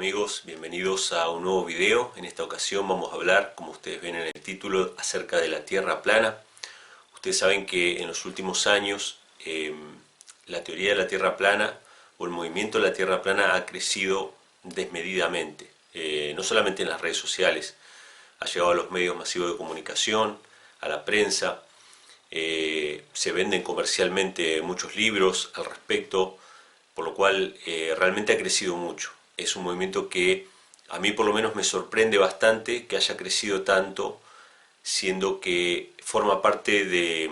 amigos, bienvenidos a un nuevo video. En esta ocasión vamos a hablar, como ustedes ven en el título, acerca de la Tierra plana. Ustedes saben que en los últimos años la teoría de la Tierra plana o el movimiento de la Tierra plana ha crecido desmedidamente, no solamente en las redes sociales, ha llegado a los medios masivos de comunicación, a la prensa, se venden comercialmente muchos libros al respecto, por lo cual realmente ha crecido mucho. Es un movimiento que a mí por lo menos me sorprende bastante que haya crecido tanto, siendo que forma parte de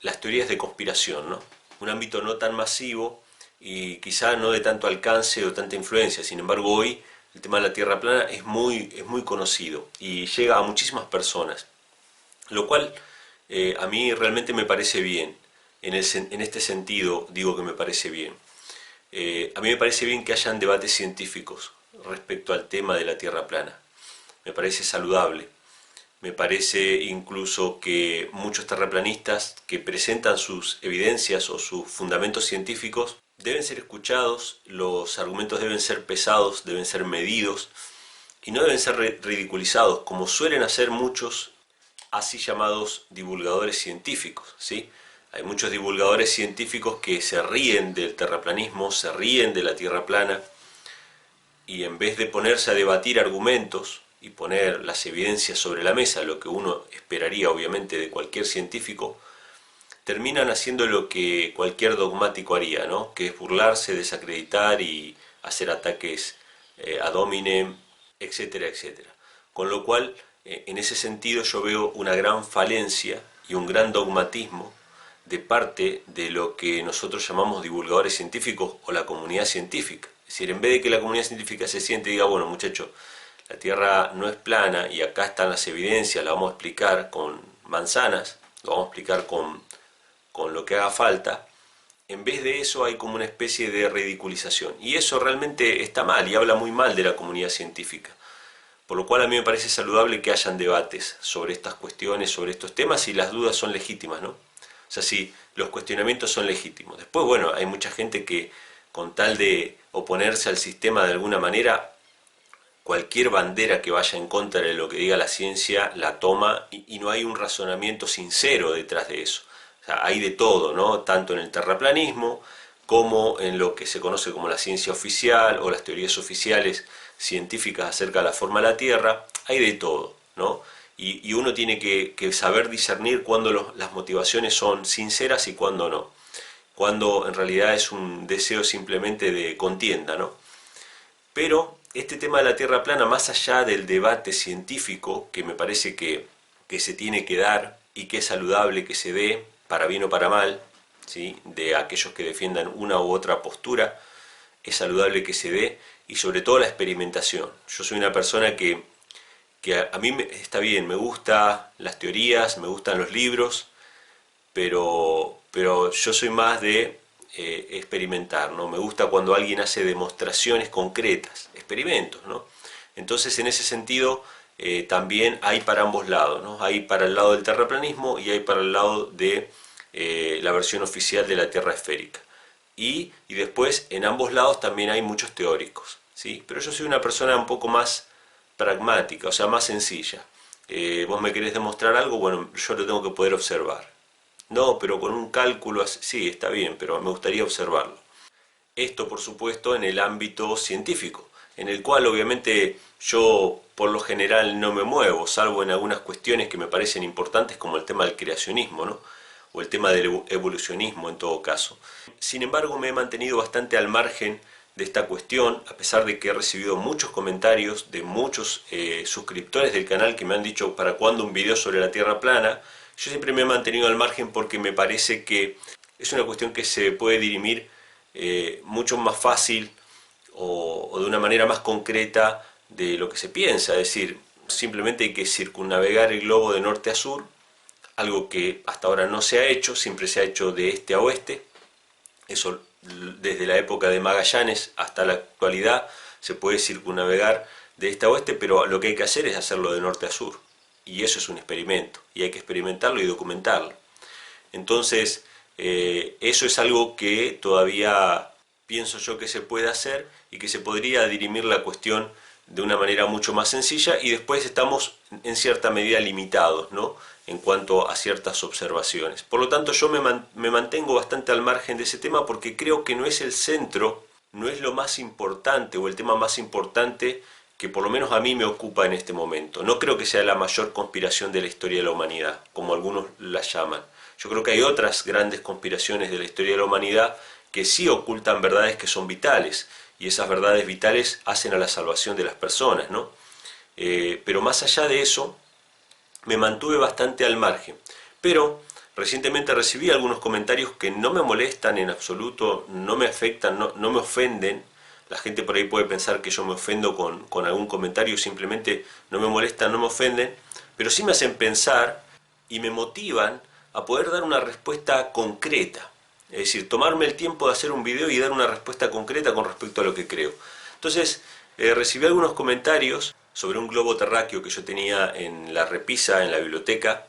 las teorías de conspiración, ¿no? Un ámbito no tan masivo y quizá no de tanto alcance o tanta influencia. Sin embargo, hoy el tema de la Tierra plana es muy conocido y llega a muchísimas personas, lo cual a mí realmente me parece bien. En este sentido digo que me parece bien. A mí me parece bien que hayan debates científicos respecto al tema de la Tierra plana. Me parece saludable. Me parece incluso que muchos terraplanistas que presentan sus evidencias o sus fundamentos científicos deben ser escuchados, los argumentos deben ser pesados, deben ser medidos y no deben ser ridiculizados, como suelen hacer muchos así llamados divulgadores científicos, ¿sí? Hay muchos divulgadores científicos que se ríen del terraplanismo, se ríen de la Tierra plana, y en vez de ponerse a debatir argumentos y poner las evidencias sobre la mesa, lo que uno esperaría obviamente de cualquier científico, terminan haciendo lo que cualquier dogmático haría, ¿no? Que es burlarse, desacreditar y hacer ataques ad hominem, etcétera, etcétera. Con lo cual, en ese sentido yo veo una gran falencia y un gran dogmatismo de parte de lo que nosotros llamamos divulgadores científicos o la comunidad científica. Es decir, en vez de que la comunidad científica se siente y diga, bueno muchachos, la Tierra no es plana y acá están las evidencias, la vamos a explicar con manzanas, lo vamos a explicar con lo que haga falta, en vez de eso hay como una especie de ridiculización. Y eso realmente está mal y habla muy mal de la comunidad científica. Por lo cual a mí me parece saludable que hayan debates sobre estas cuestiones, sobre estos temas, y las dudas son legítimas, ¿no? O sea, si los cuestionamientos son legítimos. Después, bueno, hay mucha gente que con tal de oponerse al sistema de alguna manera, cualquier bandera que vaya en contra de lo que diga la ciencia la toma y no hay un razonamiento sincero detrás de eso. O sea, hay de todo, ¿no? Tanto en el terraplanismo como en lo que se conoce como la ciencia oficial o las teorías oficiales científicas acerca de la forma de la Tierra, hay de todo, ¿no? Y uno tiene que saber discernir cuándo las motivaciones son sinceras y cuándo no, cuando en realidad es un deseo simplemente de contienda, ¿no? Pero este tema de la Tierra plana, más allá del debate científico, que me parece que se tiene que dar y que es saludable que se dé, para bien o para mal, ¿sí? De aquellos que defiendan una u otra postura, es saludable que se dé, y sobre todo la experimentación. Yo soy una persona que a mí está bien, me gustan las teorías, me gustan los libros, pero yo soy más de experimentar, ¿no? Me gusta cuando alguien hace demostraciones concretas, experimentos, ¿no? Entonces en ese sentido también hay para ambos lados, ¿no? Hay para el lado del terraplanismo y hay para el lado de la versión oficial de la Tierra esférica. Y después en ambos lados también hay muchos teóricos, ¿sí? Pero yo soy una persona un poco más pragmática, o sea, más sencilla. Vos me querés demostrar algo, bueno, yo lo tengo que poder observar. No, pero con un cálculo, sí, está bien, pero me gustaría observarlo. Esto, por supuesto, en el ámbito científico, en el cual obviamente yo por lo general no me muevo, salvo en algunas cuestiones que me parecen importantes, como el tema del creacionismo, ¿no? O el tema del evolucionismo en todo caso. Sin embargo, me he mantenido bastante al margen de esta cuestión, a pesar de que he recibido muchos comentarios de muchos suscriptores del canal que me han dicho ¿para cuándo un video sobre la Tierra plana? Yo siempre me he mantenido al margen porque me parece que es una cuestión que se puede dirimir mucho más fácil o de una manera más concreta de lo que se piensa. Es decir, simplemente hay que circunnavegar el globo de norte a sur, algo que hasta ahora no se ha hecho, siempre se ha hecho de este a oeste. Eso desde la época de Magallanes hasta la actualidad se puede circunnavegar de este a oeste, pero lo que hay que hacer es hacerlo de norte a sur. Y eso es un experimento, y hay que experimentarlo y documentarlo. Entonces, eso es algo que todavía pienso yo que se puede hacer y que se podría dirimir la cuestión de una manera mucho más sencilla, y después estamos en cierta medida limitados, ¿no?, en cuanto a ciertas observaciones. Por lo tanto, yo me mantengo bastante al margen de ese tema porque creo que no es el centro, no es lo más importante o el tema más importante que por lo menos a mí me ocupa en este momento. No creo que sea la mayor conspiración de la historia de la humanidad, como algunos la llaman. Yo creo que hay otras grandes conspiraciones de la historia de la humanidad que sí ocultan verdades que son vitales, y esas verdades vitales hacen a la salvación de las personas, ¿no? Pero más allá de eso, me mantuve bastante al margen. Pero recientemente recibí algunos comentarios que no me molestan en absoluto, no me afectan, no me ofenden. La gente por ahí puede pensar que yo me ofendo con algún comentario, simplemente no me molestan, no me ofenden, pero sí me hacen pensar y me motivan a poder dar una respuesta concreta. Es decir, tomarme el tiempo de hacer un video y dar una respuesta concreta con respecto a lo que creo. Entonces, recibí algunos comentarios sobre un globo terráqueo que yo tenía en la repisa, en la biblioteca,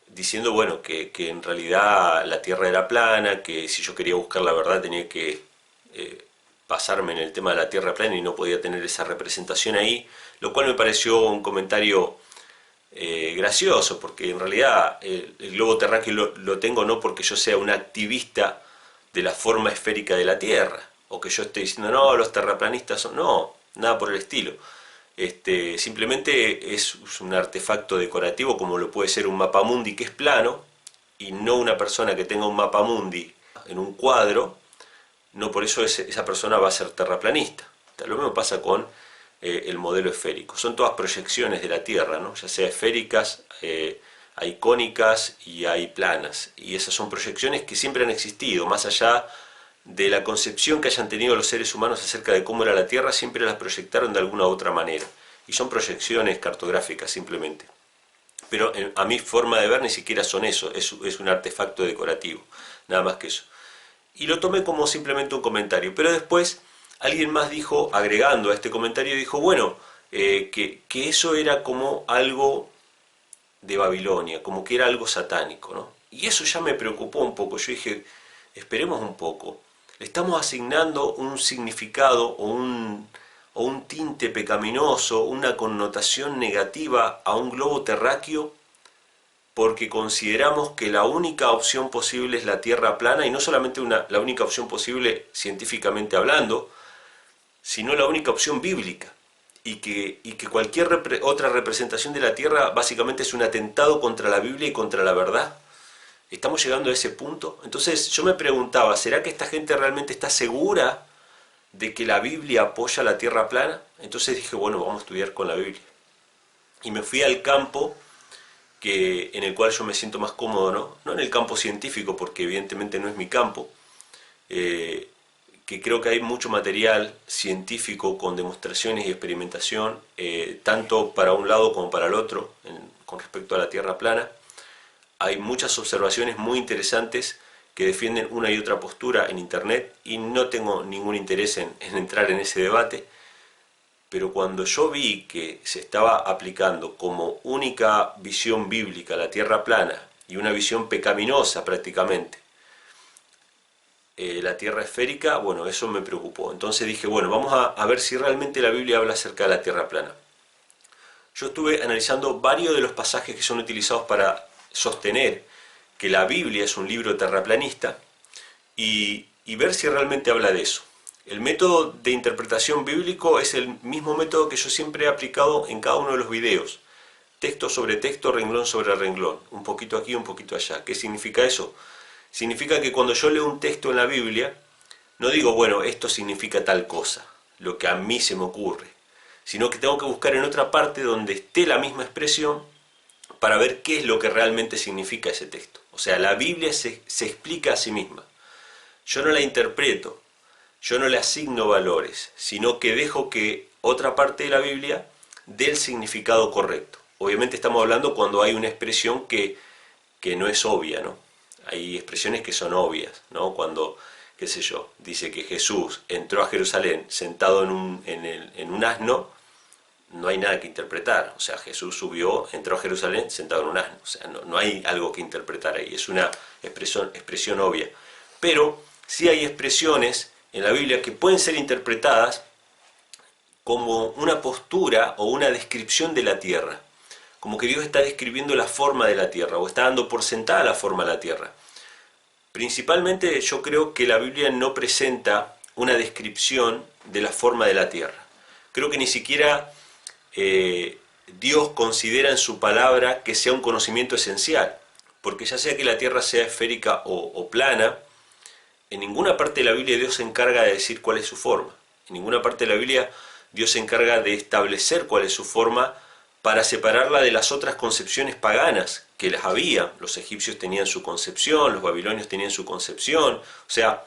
diciendo, bueno, que en realidad la Tierra era plana, que si yo quería buscar la verdad tenía que basarme en el tema de la Tierra plana y no podía tener esa representación ahí, lo cual me pareció un comentario gracioso, porque en realidad el globo terráqueo lo tengo no porque yo sea un activista de la forma esférica de la Tierra, o que yo esté diciendo, no, los terraplanistas son... No, nada por el estilo. Simplemente es un artefacto decorativo como lo puede ser un mapamundi que es plano, y no una persona que tenga un mapamundi en un cuadro, no por eso esa persona va a ser terraplanista. Lo mismo pasa con el modelo esférico. Son todas proyecciones de la Tierra, ¿no?, ya sea esféricas, hay cónicas y hay planas. Y esas son proyecciones que siempre han existido, más allá de la concepción que hayan tenido los seres humanos acerca de cómo era la Tierra, siempre las proyectaron de alguna u otra manera. Y son proyecciones cartográficas simplemente. Pero a mi forma de ver ni siquiera son eso, es un artefacto decorativo, nada más que eso. Y lo tomé como simplemente un comentario. Pero después alguien más dijo, agregando a este comentario, dijo, bueno, que eso era como algo de Babilonia, como que era algo satánico, ¿no? Y eso ya me preocupó un poco. Yo dije, esperemos un poco. Le estamos asignando un significado o un tinte pecaminoso, una connotación negativa a un globo terráqueo porque consideramos que la única opción posible es la Tierra plana, y no solamente la única opción posible científicamente hablando, sino la única opción bíblica, y que cualquier otra representación de la Tierra básicamente es un atentado contra la Biblia y contra la verdad. ¿Estamos llegando a ese punto? Entonces yo me preguntaba, ¿será que esta gente realmente está segura de que la Biblia apoya la Tierra plana? Entonces dije, bueno, vamos a estudiar con la Biblia. Y me fui al campo en el cual yo me siento más cómodo, ¿no? No en el campo científico, porque evidentemente no es mi campo, que creo que hay mucho material científico con demostraciones y experimentación, tanto para un lado como para el otro, con respecto a la Tierra plana. Hay muchas observaciones muy interesantes que defienden una y otra postura en internet, y no tengo ningún interés en entrar en ese debate. Pero cuando yo vi que se estaba aplicando como única visión bíblica la Tierra plana, y una visión pecaminosa prácticamente, la Tierra esférica, bueno, eso me preocupó. Entonces dije, bueno, vamos a ver si realmente la Biblia habla acerca de la Tierra plana. Yo estuve analizando varios de los pasajes que son utilizados para sostener que la Biblia es un libro terraplanista, y ver si realmente habla de eso. El método de interpretación bíblico es el mismo método que yo siempre he aplicado en cada uno de los videos. Texto sobre texto, renglón sobre renglón. Un poquito aquí, un poquito allá. ¿Qué significa eso? Significa que cuando yo leo un texto en la Biblia, no digo, bueno, esto significa tal cosa, lo que a mí se me ocurre, sino que tengo que buscar en otra parte donde esté la misma expresión para ver qué es lo que realmente significa ese texto. O sea, la Biblia se explica a sí misma. Yo no la interpreto, yo no le asigno valores, sino que dejo que otra parte de la Biblia dé el significado correcto. Obviamente estamos hablando cuando hay una expresión que no es obvia, ¿no? Hay expresiones que son obvias, ¿no? Cuando, qué sé yo, dice que Jesús entró a Jerusalén sentado en un asno, no hay nada que interpretar. O sea, Jesús entró a Jerusalén sentado en un asno. O sea, no hay algo que interpretar ahí, es una expresión obvia. Pero sí hay expresiones en la Biblia que pueden ser interpretadas como una postura o una descripción de la tierra, como que Dios está describiendo la forma de la tierra o está dando por sentada la forma de la tierra. Principalmente yo creo que la Biblia no presenta una descripción de la forma de la tierra. Creo que ni siquiera Dios considera en su palabra que sea un conocimiento esencial, porque ya sea que la tierra sea esférica o plana, en ninguna parte de la Biblia Dios se encarga de decir cuál es su forma. En ninguna parte de la Biblia Dios se encarga de establecer cuál es su forma para separarla de las otras concepciones paganas que las había. Los egipcios tenían su concepción, los babilonios tenían su concepción. O sea,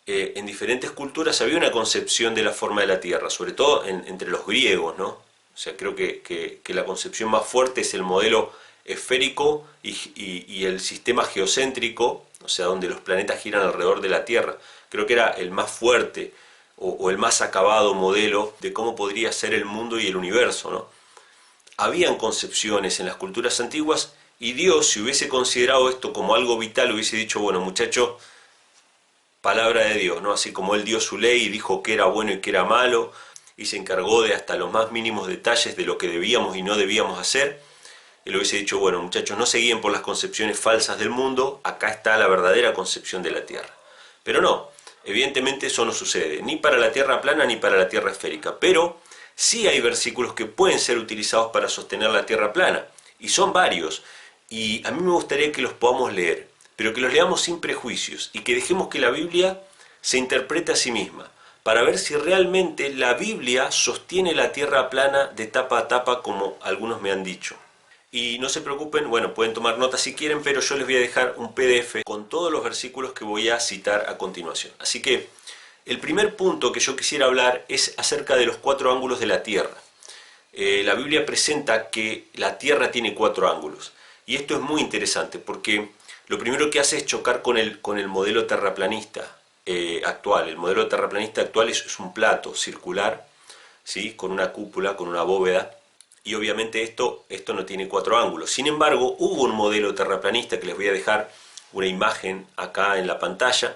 en diferentes culturas había una concepción de la forma de la tierra, sobre todo entre los griegos, ¿no? O sea, creo que la concepción más fuerte es el modelo esférico y el sistema geocéntrico, o sea, donde los planetas giran alrededor de la Tierra. Creo que era el más fuerte o el más acabado modelo de cómo podría ser el mundo y el universo, ¿no? Habían concepciones en las culturas antiguas y Dios, si hubiese considerado esto como algo vital, hubiese dicho, bueno, muchachos, palabra de Dios, ¿no? Así como Él dio su ley y dijo que era bueno y que era malo, y se encargó de hasta los más mínimos detalles de lo que debíamos y no debíamos hacer, Él hubiese dicho, bueno, muchachos, no se guíen por las concepciones falsas del mundo, acá está la verdadera concepción de la Tierra. Pero no, evidentemente eso no sucede, ni para la Tierra plana ni para la Tierra esférica, pero sí hay versículos que pueden ser utilizados para sostener la Tierra plana, y son varios, y a mí me gustaría que los podamos leer, pero que los leamos sin prejuicios, y que dejemos que la Biblia se interprete a sí misma, para ver si realmente la Biblia sostiene la Tierra plana de tapa a tapa como algunos me han dicho. Y no se preocupen, bueno, pueden tomar notas si quieren, pero yo les voy a dejar un PDF con todos los versículos que voy a citar a continuación. Así que el primer punto que yo quisiera hablar es acerca de los 4 ángulos de la Tierra. La Biblia presenta que la Tierra tiene 4 ángulos. Y esto es muy interesante porque lo primero que hace es chocar con el modelo terraplanista actual. El modelo terraplanista actual es un plato circular, ¿sí? Con una cúpula, con una bóveda. Y obviamente esto no tiene 4 ángulos. Sin embargo, hubo un modelo terraplanista, que les voy a dejar una imagen acá en la pantalla,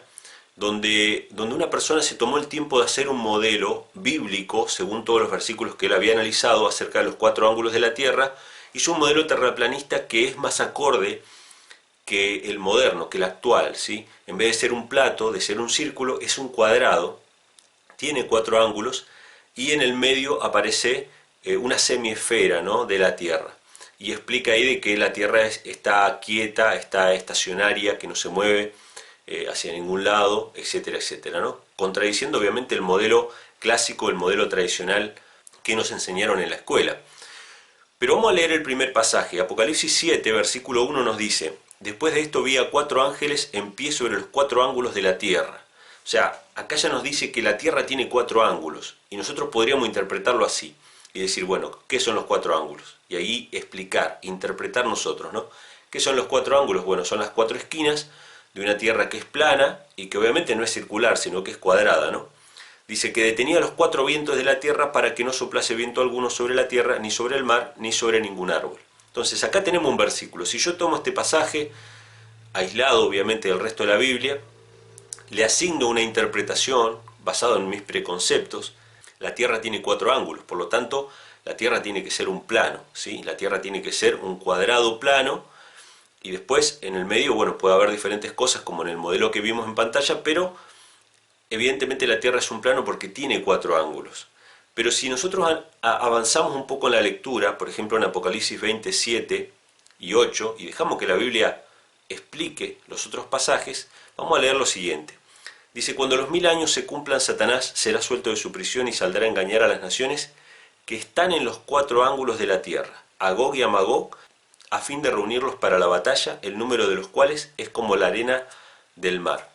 donde una persona se tomó el tiempo de hacer un modelo bíblico, según todos los versículos que él había analizado acerca de los 4 ángulos de la Tierra, hizo un modelo terraplanista que es más acorde que el moderno, que el actual, ¿sí? En vez de ser un plato, de ser un círculo, es un cuadrado, tiene 4 ángulos, y en el medio aparece una semiesfera, ¿no?, de la Tierra, y explica ahí de que la Tierra está quieta, está estacionaria, que no se mueve hacia ningún lado, etcétera, etcétera, ¿no? Contradiciendo obviamente el modelo clásico, el modelo tradicional que nos enseñaron en la escuela. Pero vamos a leer el primer pasaje. Apocalipsis 7, versículo 1 nos dice: después de esto vi a 4 ángeles en pie sobre los 4 ángulos de la tierra. O sea, acá ya nos dice que la tierra tiene 4 ángulos, y nosotros podríamos interpretarlo así y decir, bueno, ¿qué son los 4 ángulos? Y ahí explicar, interpretar nosotros, ¿no? ¿Qué son los 4 ángulos? Bueno, son las 4 esquinas de una tierra que es plana y que obviamente no es circular, sino que es cuadrada, ¿no? Dice que detenía los 4 vientos de la tierra para que no soplase viento alguno sobre la tierra, ni sobre el mar, ni sobre ningún árbol. Entonces acá tenemos un versículo. Si yo tomo este pasaje, aislado obviamente del resto de la Biblia, le asigno una interpretación basada en mis preconceptos, la tierra tiene 4 ángulos, por lo tanto la tierra tiene que ser un plano, ¿sí? La tierra tiene que ser un cuadrado plano, y después en el medio, bueno, puede haber diferentes cosas como en el modelo que vimos en pantalla, pero evidentemente la tierra es un plano porque tiene 4 ángulos. Pero si nosotros avanzamos un poco en la lectura, por ejemplo en Apocalipsis 27 y 8, y dejamos que la Biblia explique los otros pasajes, vamos a leer lo siguiente. Dice: cuando los 1000 años se cumplan, Satanás será suelto de su prisión y saldrá a engañar a las naciones que están en los 4 ángulos de la tierra, a Gog y a Magog, a fin de reunirlos para la batalla, el número de los cuales es como la arena del mar.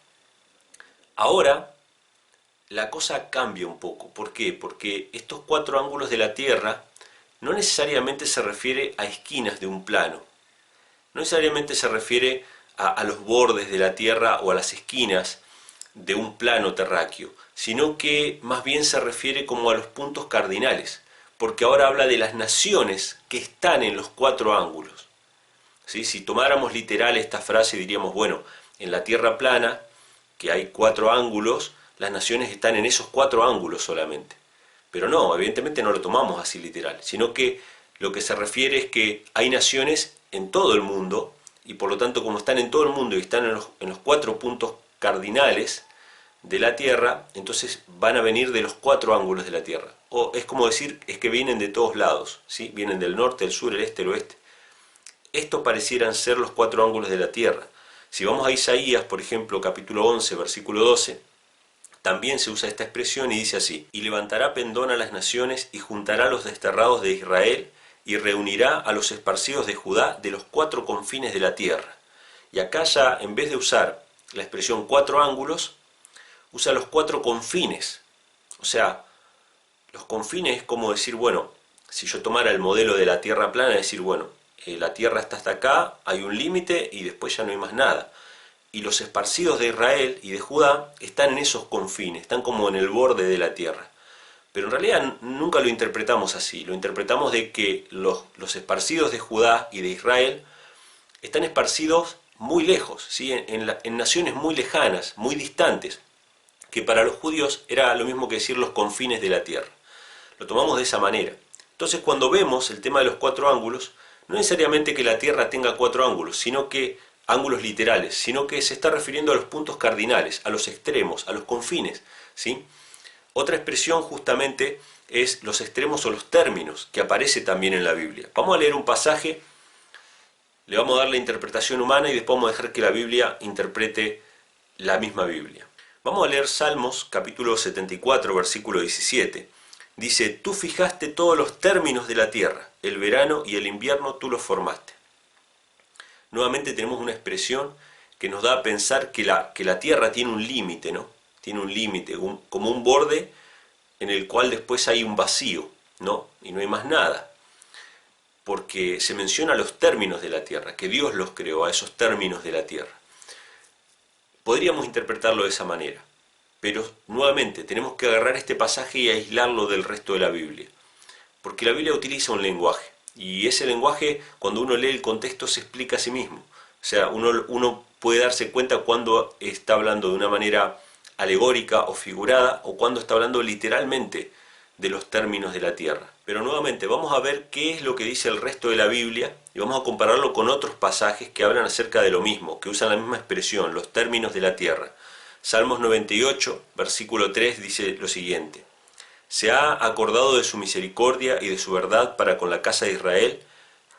Ahora la cosa cambia un poco. ¿Por qué? Porque estos 4 ángulos de la tierra no necesariamente se refiere a esquinas de un plano, no necesariamente se refiere a los bordes de la tierra o a las esquinas de un plano terráqueo, sino que más bien se refiere como a los puntos cardinales, porque ahora habla de las naciones que están en los 4 ángulos. ¿Sí? Si tomáramos literal esta frase, diríamos, bueno, en la tierra plana, que hay 4 ángulos, las naciones están en esos 4 ángulos solamente. Pero no, evidentemente no lo tomamos así literal, sino que lo que se refiere es que hay naciones en todo el mundo, y por lo tanto como están en todo el mundo y están en los 4 puntos cardinales de la Tierra, entonces van a venir de los 4 ángulos de la Tierra. O es como decir, es que vienen de todos lados, ¿sí? Vienen del norte, el sur, el este, el oeste. Estos parecieran ser los 4 ángulos de la Tierra. Si vamos a Isaías, por ejemplo, capítulo 11, versículo 12, también se usa esta expresión y dice así: y levantará pendón a las naciones y juntará a los desterrados de Israel y reunirá a los esparcidos de Judá de los 4 confines de la tierra. Y acá ya, en vez de usar la expresión 4 ángulos, usa los 4 confines. O sea, los confines es como decir, bueno, si yo tomara el modelo de la tierra plana, decir, bueno, la tierra está hasta acá, hay un límite y después ya no hay más nada. Y los esparcidos de Israel y de Judá están en esos confines, están como en el borde de la tierra. Pero en realidad nunca lo interpretamos así, lo interpretamos de que los esparcidos de Judá y de Israel están esparcidos muy lejos, ¿sí? en naciones muy lejanas, muy distantes, que para los judíos era lo mismo que decir los confines de la tierra. Lo tomamos de esa manera. Entonces cuando vemos el tema de los 4 ángulos, no necesariamente que la tierra tenga 4 ángulos, sino que ángulos literales, sino que se está refiriendo a los puntos cardinales, a los extremos, a los confines, ¿sí? Otra expresión justamente es los extremos o los términos, que aparece también en la Biblia. Vamos a leer un pasaje, le vamos a dar la interpretación humana y después vamos a dejar que la Biblia interprete la misma Biblia. Vamos a leer Salmos capítulo 74, versículo 17. Dice: tú fijaste todos los términos de la tierra, el verano y el invierno tú los formaste. Nuevamente tenemos una expresión que nos da a pensar que la tierra tiene un límite, ¿no? Tiene un límite, como un borde en el cual después hay un vacío, ¿no? Y no hay más nada. Porque se menciona los términos de la tierra, que Dios los creó a esos términos de la tierra. Podríamos interpretarlo de esa manera, pero nuevamente tenemos que agarrar este pasaje y aislarlo del resto de la Biblia. Porque la Biblia utiliza un lenguaje, y ese lenguaje, cuando uno lee el contexto, se explica a sí mismo. O sea, uno puede darse cuenta cuando está hablando de una manera alegórica o figurada, o cuando está hablando literalmente de los términos de la tierra. Pero nuevamente vamos a ver qué es lo que dice el resto de la Biblia y vamos a compararlo con otros pasajes que hablan acerca de lo mismo, que usan la misma expresión, los términos de la tierra. Salmos 98, versículo 3 dice lo siguiente: se ha acordado de su misericordia y de su verdad para con la casa de Israel.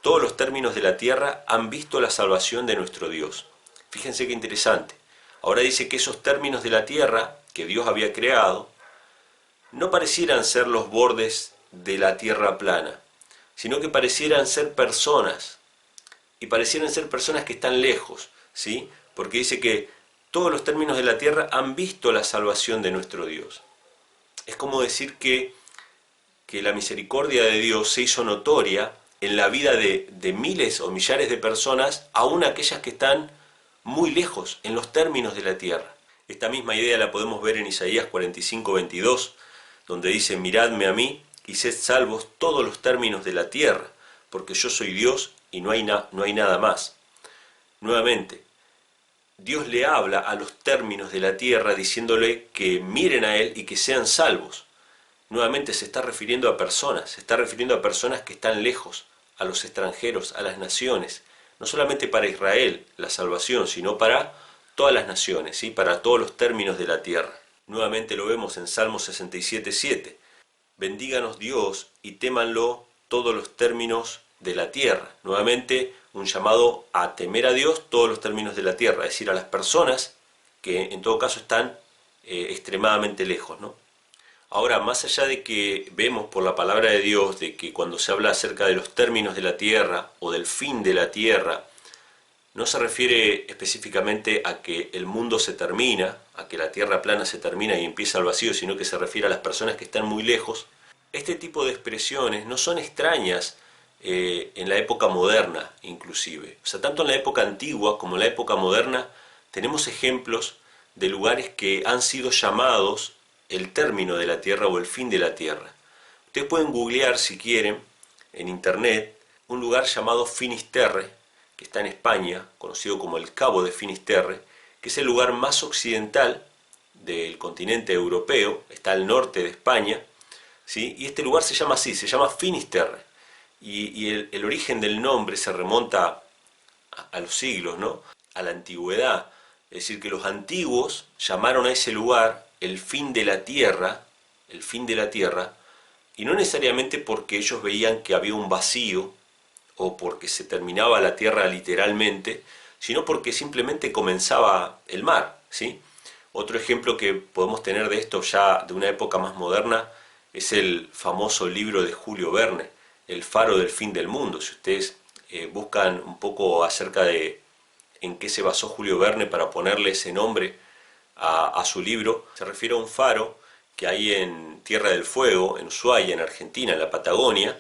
Todos los términos de la tierra han visto la salvación de nuestro Dios. Fíjense qué interesante. Ahora dice que esos términos de la tierra que Dios había creado no parecieran ser los bordes de la tierra plana, sino que parecieran ser personas, y parecieran ser personas que están lejos, ¿sí? Porque dice que todos los términos de la tierra han visto la salvación de nuestro Dios. Es como decir que la misericordia de Dios se hizo notoria en la vida de miles o millares de personas, aun aquellas que están muy lejos en los términos de la tierra. Esta misma idea la podemos ver en Isaías 45, 22, donde dice: miradme a mí y sed salvos todos los términos de la tierra, porque yo soy Dios y no hay nada más. Nuevamente, Dios le habla a los términos de la tierra diciéndole que miren a Él y que sean salvos. Nuevamente se está refiriendo a personas, se está refiriendo a personas que están lejos, a los extranjeros, a las naciones. No solamente para Israel la salvación, sino para todas las naciones, ¿sí? Para todos los términos de la tierra. Nuevamente lo vemos en Salmos 67, 7. Bendíganos Dios y témanlo todos los términos de la tierra. Nuevamente un llamado a temer a Dios todos los términos de la tierra, es decir, a las personas que en todo caso están extremadamente lejos, ¿no? Ahora, más allá de que vemos por la palabra de Dios de que cuando se habla acerca de los términos de la tierra o del fin de la tierra, no se refiere específicamente a que el mundo se termina, a que la tierra plana se termina y empieza el vacío, sino que se refiere a las personas que están muy lejos. Este tipo de expresiones no son extrañas en la época moderna, inclusive. O sea, tanto en la época antigua como en la época moderna tenemos ejemplos de lugares que han sido llamados el término de la tierra o el fin de la tierra. Ustedes pueden googlear, si quieren, en internet, un lugar llamado Finisterre, que está en España, conocido como el Cabo de Finisterre, que es el lugar más occidental del continente europeo, está al norte de España, ¿sí? Y este lugar se llama así, se llama Finisterre. Y el origen del nombre se remonta a los siglos, ¿no? A la antigüedad. Es decir, que los antiguos llamaron a ese lugar el fin de la tierra, el fin de la tierra, y no necesariamente porque ellos veían que había un vacío o porque se terminaba la tierra literalmente, sino porque simplemente comenzaba el mar, ¿sí? Otro ejemplo que podemos tener de esto ya de una época más moderna es el famoso libro de Julio Verne, El faro del fin del mundo. Si ustedes buscan un poco acerca de en qué se basó Julio Verne para ponerle ese nombre a su libro, se refiere a un faro que hay en Tierra del Fuego, en Ushuaia, en Argentina, en la Patagonia,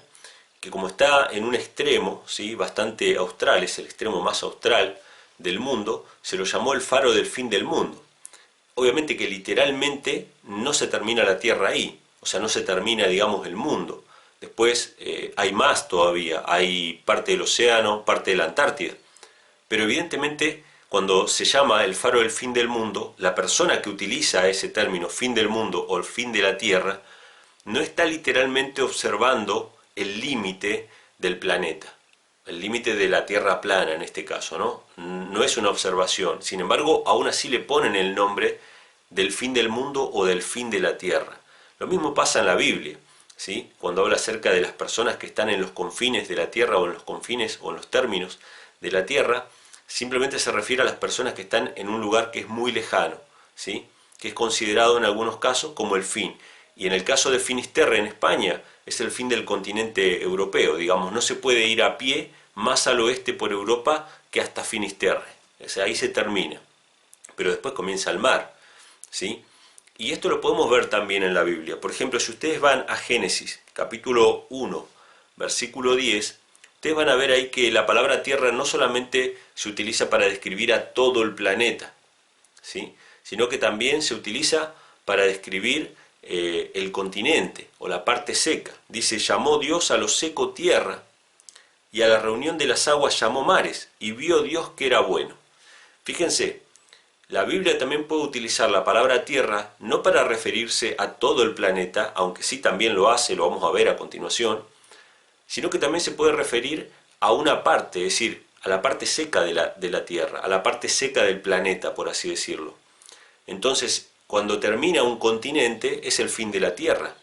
que como está en un extremo, ¿sí? Bastante austral, es el extremo más austral del mundo, se lo llamó el faro del fin del mundo. Obviamente que literalmente no se termina la Tierra ahí, o sea, no se termina, digamos, el mundo. Después hay más todavía, hay parte del océano, parte de la Antártida. Pero evidentemente, cuando se llama el faro del fin del mundo, la persona que utiliza ese término fin del mundo o el fin de la Tierra, no está literalmente observando el límite del planeta, el límite de la Tierra plana en este caso, ¿no? No es una observación, sin embargo, aún así le ponen el nombre del fin del mundo o del fin de la Tierra. Lo mismo pasa en la Biblia, ¿sí? Cuando habla acerca de las personas que están en los confines de la Tierra o en los confines o en los términos de la Tierra, simplemente se refiere a las personas que están en un lugar que es muy lejano, ¿sí? Que es considerado en algunos casos como el fin. Y en el caso de Finisterre en España es el fin del continente europeo, digamos, no se puede ir a pie más al oeste por Europa que hasta Finisterre, o sea, ahí se termina, pero después comienza el mar, ¿sí? Y esto lo podemos ver también en la Biblia. Por ejemplo, si ustedes van a Génesis, capítulo 1, versículo 10, ustedes van a ver ahí que la palabra tierra no solamente se utiliza para describir a todo el planeta, ¿sí? Sino que también se utiliza para describir el continente o la parte seca. Dice, llamó Dios a lo seco tierra y a la reunión de las aguas llamó mares, y vio Dios que era bueno. Fíjense, la Biblia también puede utilizar la palabra tierra no para referirse a todo el planeta, aunque sí también lo hace, lo vamos a ver a continuación, sino que también se puede referir a una parte, es decir, a la parte seca de la tierra, a la parte seca del planeta, por así decirlo. Entonces, cuando termina un continente, es el fin de la tierra,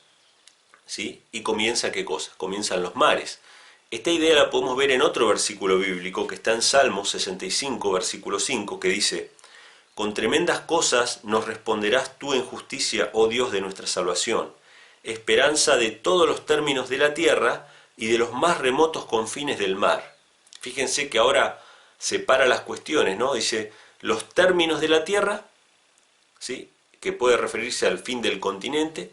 ¿sí? Y comienza, ¿qué cosa? Comienzan los mares. Esta idea la podemos ver en otro versículo bíblico que está en Salmos 65, versículo 5, que dice, con tremendas cosas nos responderás tú en justicia, oh Dios de nuestra salvación, esperanza de todos los términos de la tierra y de los más remotos confines del mar. Fíjense que ahora separa las cuestiones, ¿no? Dice, los términos de la tierra, ¿sí? Que puede referirse al fin del continente,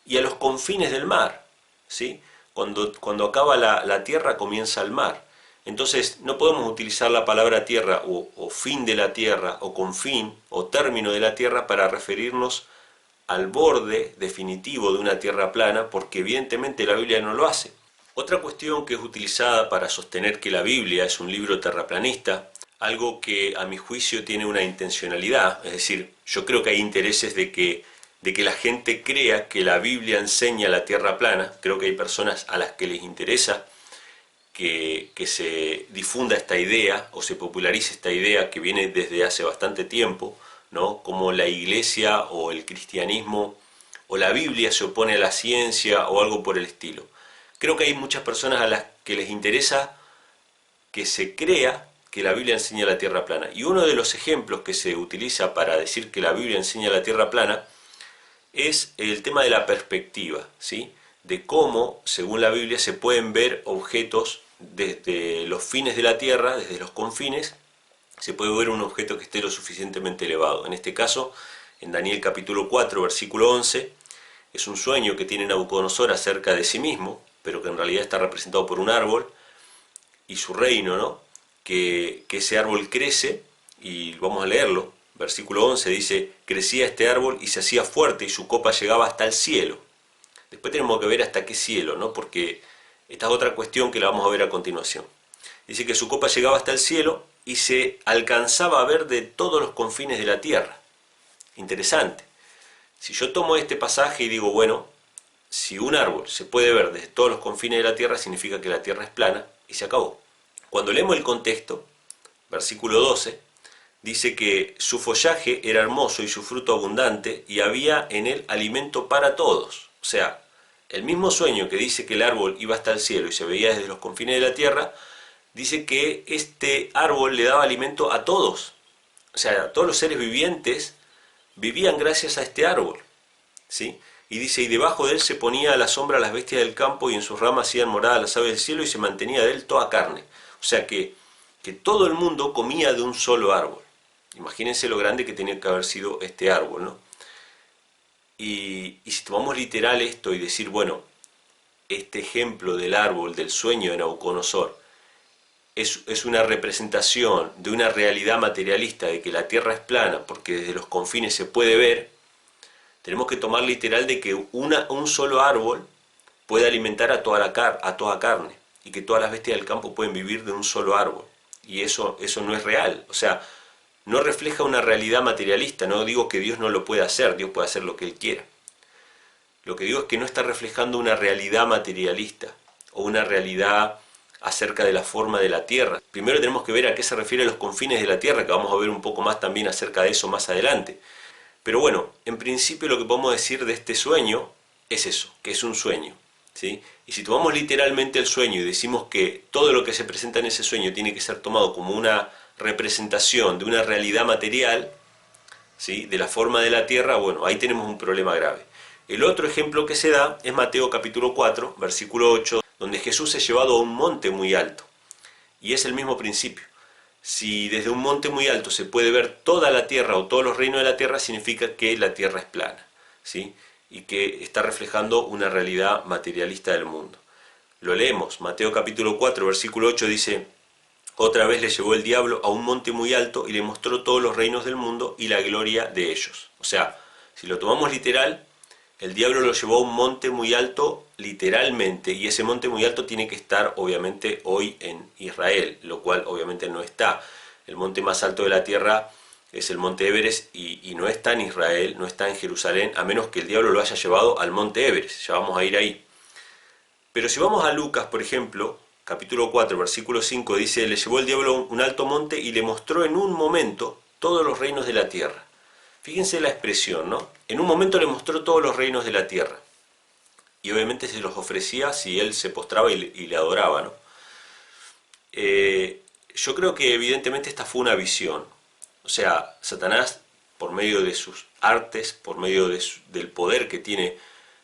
y a los confines del mar, ¿sí? Cuando acaba la tierra comienza el mar. Entonces no podemos utilizar la palabra tierra o fin de la tierra o confín o término de la tierra para referirnos al borde definitivo de una tierra plana, porque evidentemente la Biblia no lo hace. Otra cuestión que es utilizada para sostener que la Biblia es un libro terraplanista, algo que a mi juicio tiene una intencionalidad, es decir, yo creo que hay intereses de que la gente crea que la Biblia enseña la tierra plana. Creo que hay personas a las que les interesa que se difunda esta idea o se popularice esta idea que viene desde hace bastante tiempo, ¿no? Como la iglesia o el cristianismo o la Biblia se opone a la ciencia o algo por el estilo. Creo que hay muchas personas a las que les interesa que se crea que la Biblia enseña la tierra plana. Y uno de los ejemplos que se utiliza para decir que la Biblia enseña la tierra plana es el tema de la perspectiva, ¿sí? De cómo, según la Biblia, se pueden ver objetos desde los fines de la tierra, desde los confines, se puede ver un objeto que esté lo suficientemente elevado. En este caso, en Daniel capítulo 4, versículo 11, es un sueño que tiene Nabucodonosor acerca de sí mismo, pero que en realidad está representado por un árbol y su reino, ¿no? Que ese árbol crece, y vamos a leerlo. Versículo 11 dice, crecía este árbol y se hacía fuerte y su copa llegaba hasta el cielo. Después tenemos que ver hasta qué cielo, ¿no? Porque esta es otra cuestión que la vamos a ver a continuación. Dice que su copa llegaba hasta el cielo y se alcanzaba a ver de todos los confines de la tierra. Interesante. Si yo tomo este pasaje y digo, bueno, si un árbol se puede ver desde todos los confines de la tierra, significa que la tierra es plana y se acabó. Cuando leemos el contexto, versículo 12, dice que su follaje era hermoso y su fruto abundante y había en él alimento para todos. O sea, el mismo sueño que dice que el árbol iba hasta el cielo y se veía desde los confines de la tierra, dice que este árbol le daba alimento a todos. O sea, todos los seres vivientes vivían gracias a este árbol, ¿sí? Y dice, y debajo de él se ponía a la sombra las bestias del campo y en sus ramas hacían morada las aves del cielo y se mantenía de él toda carne. O sea que todo el mundo comía de un solo árbol. Imagínense lo grande que tenía que haber sido este árbol, ¿no? Y si tomamos literal esto y decir, bueno, este ejemplo del árbol, del sueño de Nabucodonosor, es una representación de una realidad materialista de que la tierra es plana, porque desde los confines se puede ver, tenemos que tomar literal de que un solo árbol puede alimentar a toda carne, y que todas las bestias del campo pueden vivir de un solo árbol. Y eso no es real, o sea, no refleja una realidad materialista. No digo que Dios no lo pueda hacer, Dios puede hacer lo que Él quiera. Lo que digo es que no está reflejando una realidad materialista o una realidad acerca de la forma de la tierra. Primero tenemos que ver a qué se refiere los confines de la tierra, que vamos a ver un poco más también acerca de eso más adelante. Pero bueno, en principio lo que podemos decir de este sueño es eso, que es un sueño, ¿sí? Y si tomamos literalmente el sueño y decimos que todo lo que se presenta en ese sueño tiene que ser tomado como una representación de una realidad material, ¿sí?, de la forma de la tierra, bueno, ahí tenemos un problema grave. El otro ejemplo que se da es Mateo capítulo 4, versículo 8, donde Jesús es llevado a un monte muy alto. Y es el mismo principio. Si desde un monte muy alto se puede ver toda la tierra o todos los reinos de la tierra, significa que la tierra es plana, ¿sí?, y que está reflejando una realidad materialista del mundo. Lo leemos, Mateo capítulo 4, versículo 8 dice: otra vez le llevó el diablo a un monte muy alto y le mostró todos los reinos del mundo y la gloria de ellos. O sea, si lo tomamos literal, el diablo lo llevó a un monte muy alto literalmente, y ese monte muy alto tiene que estar obviamente hoy en Israel, lo cual obviamente no está. El monte más alto de la tierra es el monte Everest y no está en Israel, no está en Jerusalén, a menos que el diablo lo haya llevado al monte Everest. Ya vamos a ir ahí. Pero si vamos a Lucas, por ejemplo, capítulo 4, versículo 5, dice: le llevó el diablo a un alto monte y le mostró en un momento todos los reinos de la tierra. Fíjense la expresión, ¿no? En un momento le mostró todos los reinos de la tierra. Y obviamente se los ofrecía si él se postraba y le adoraba, ¿no? Yo creo que evidentemente esta fue una visión. O sea, Satanás, por medio de sus artes, por medio del poder que tiene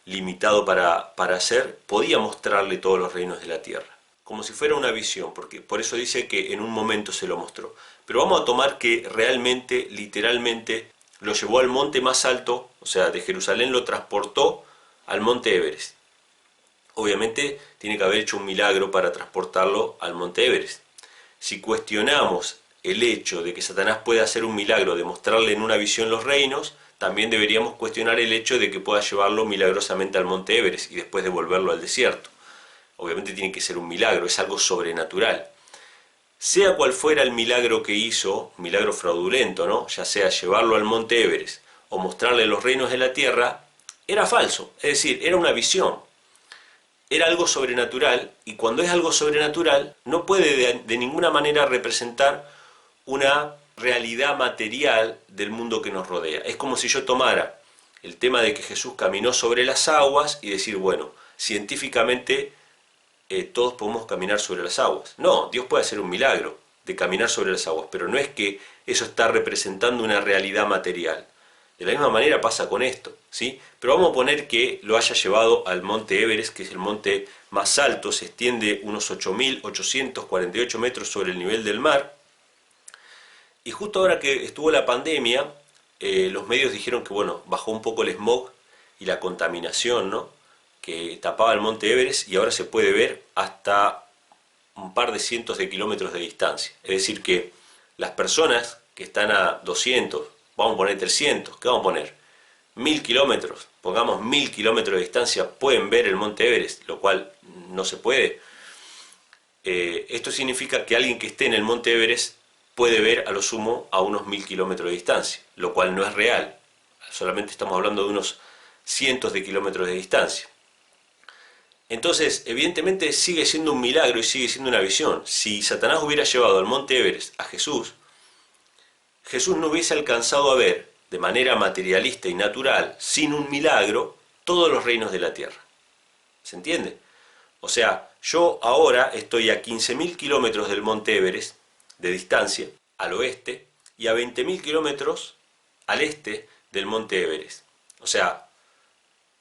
limitado para hacer, podía mostrarle todos los reinos de la tierra, como si fuera una visión, porque por eso dice que en un momento se lo mostró. Pero vamos a tomar que realmente, literalmente, lo llevó al monte más alto, o sea, de Jerusalén lo transportó al monte Everest. Obviamente tiene que haber hecho un milagro para transportarlo al monte Everest. Si cuestionamos el hecho de que Satanás pueda hacer un milagro de mostrarle en una visión los reinos, también deberíamos cuestionar el hecho de que pueda llevarlo milagrosamente al monte Everest y después devolverlo al desierto. Obviamente tiene que ser un milagro, es algo sobrenatural. Sea cual fuera el milagro que hizo, un milagro fraudulento, ¿no?, ya sea llevarlo al monte Everest o mostrarle los reinos de la tierra, era falso, es decir, era una visión. Era algo sobrenatural, y cuando es algo sobrenatural no puede de ninguna manera representar una realidad material del mundo que nos rodea. Es como si yo tomara el tema de que Jesús caminó sobre las aguas y decir, bueno, científicamente todos podemos caminar sobre las aguas. No, Dios puede hacer un milagro de caminar sobre las aguas, pero no es que eso está representando una realidad material. De la misma manera pasa con esto, ¿sí? Pero vamos a poner que lo haya llevado al monte Everest, que es el monte más alto, se extiende unos 8.848 metros sobre el nivel del mar. Y justo ahora que estuvo la pandemia, los medios dijeron que, bueno, bajó un poco el smog y la contaminación, ¿no?, que tapaba el monte Everest, y ahora se puede ver hasta un par de cientos de kilómetros de distancia. Es decir que las personas que están a 200, vamos a poner 300, ¿qué vamos a poner? 1000 kilómetros, pongamos 1000 kilómetros de distancia, pueden ver el monte Everest, lo cual no se puede. Esto significa que alguien que esté en el monte Everest puede ver a lo sumo a unos 1000 kilómetros de distancia, lo cual no es real. Solamente estamos hablando de unos cientos de kilómetros de distancia. Entonces, evidentemente sigue siendo un milagro y sigue siendo una visión. Si Satanás hubiera llevado al monte Everest a Jesús, Jesús no hubiese alcanzado a ver de manera materialista y natural, sin un milagro, todos los reinos de la tierra. ¿Se entiende? O sea, yo ahora estoy a 15.000 kilómetros del monte Everest de distancia, al oeste, y a 20.000 kilómetros al este del monte Everest. O sea,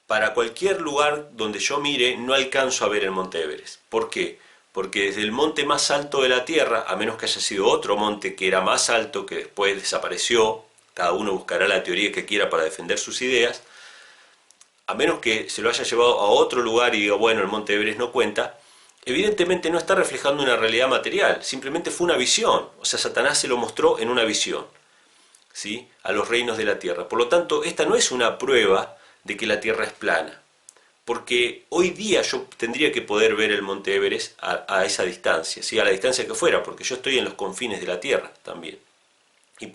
para cualquier lugar donde yo mire, no alcanzo a ver el monte Everest. ¿Por qué? Porque desde el monte más alto de la Tierra, a menos que haya sido otro monte que era más alto, que después desapareció, cada uno buscará la teoría que quiera para defender sus ideas, a menos que se lo haya llevado a otro lugar y diga, bueno, el monte Everest no cuenta, evidentemente no está reflejando una realidad material, simplemente fue una visión. O sea, Satanás se lo mostró en una visión, ¿sí?, a los reinos de la Tierra. Por lo tanto, esta no es una prueba de que la Tierra es plana, porque hoy día yo tendría que poder ver el monte Everest a esa distancia, ¿sí?, a la distancia que fuera, porque yo estoy en los confines de la Tierra también, y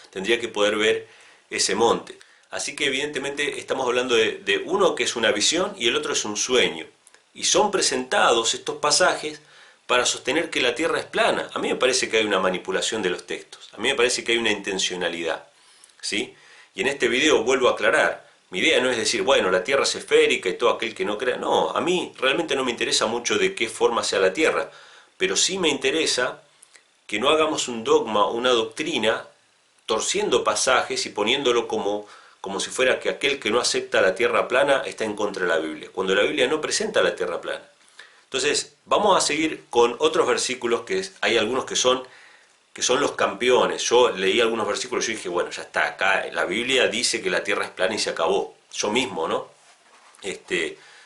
tendría que poder ver ese monte. Así que evidentemente estamos hablando de uno que es una visión y el otro es un sueño, y son presentados estos pasajes para sostener que la Tierra es plana. A mí me parece que hay una manipulación de los textos, a mí me parece que hay una intencionalidad, ¿sí? Y en este video vuelvo a aclarar, mi idea no es decir, bueno, la Tierra es esférica y todo aquel que no crea. No, a mí realmente no me interesa mucho de qué forma sea la Tierra, pero sí me interesa que no hagamos un dogma, una doctrina, torciendo pasajes y poniéndolo como si fuera que aquel que no acepta la Tierra plana está en contra de la Biblia, cuando la Biblia no presenta la Tierra plana. Entonces, vamos a seguir con otros versículos, hay algunos que son los campeones. Yo leí algunos versículos y yo dije, bueno, ya está, acá la Biblia dice que la Tierra es plana y se acabó. Yo mismo, ¿no?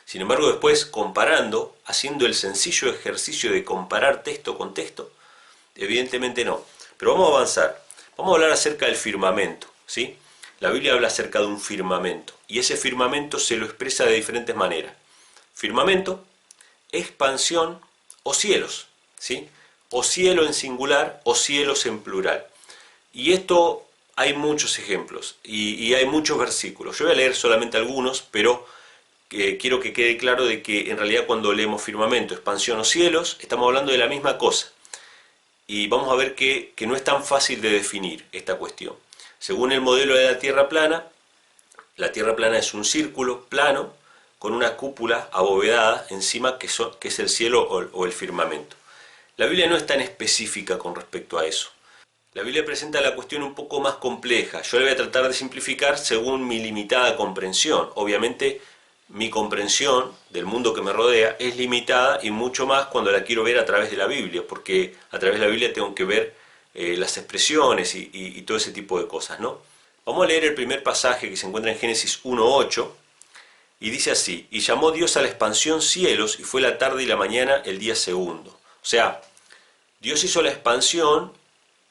Sin embargo, después comparando, haciendo el sencillo ejercicio de comparar texto con texto, evidentemente no. Pero vamos a avanzar. Vamos a hablar acerca del firmamento, ¿sí? La Biblia habla acerca de un firmamento, y ese firmamento se lo expresa de diferentes maneras. Firmamento, expansión o cielos, ¿sí? O cielo en singular o cielos en plural. Y esto hay muchos ejemplos y hay muchos versículos. Yo voy a leer solamente algunos, pero quiero que quede claro de que en realidad cuando leemos firmamento, expansión o cielos, estamos hablando de la misma cosa. Y vamos a ver que no es tan fácil de definir esta cuestión. Según el modelo de la Tierra plana es un círculo plano con una cúpula abovedada encima que es el cielo o el firmamento. La Biblia no es tan específica con respecto a eso. La Biblia presenta la cuestión un poco más compleja. Yo la voy a tratar de simplificar según mi limitada comprensión. Obviamente, mi comprensión del mundo que me rodea es limitada y mucho más cuando la quiero ver a través de la Biblia, porque a través de la Biblia tengo que ver las expresiones y todo ese tipo de cosas, ¿no? Vamos a leer el primer pasaje que se encuentra en Génesis 1:8 y dice así: y llamó Dios a la expansión cielos, y fue la tarde y la mañana el día segundo. O sea, Dios hizo la expansión,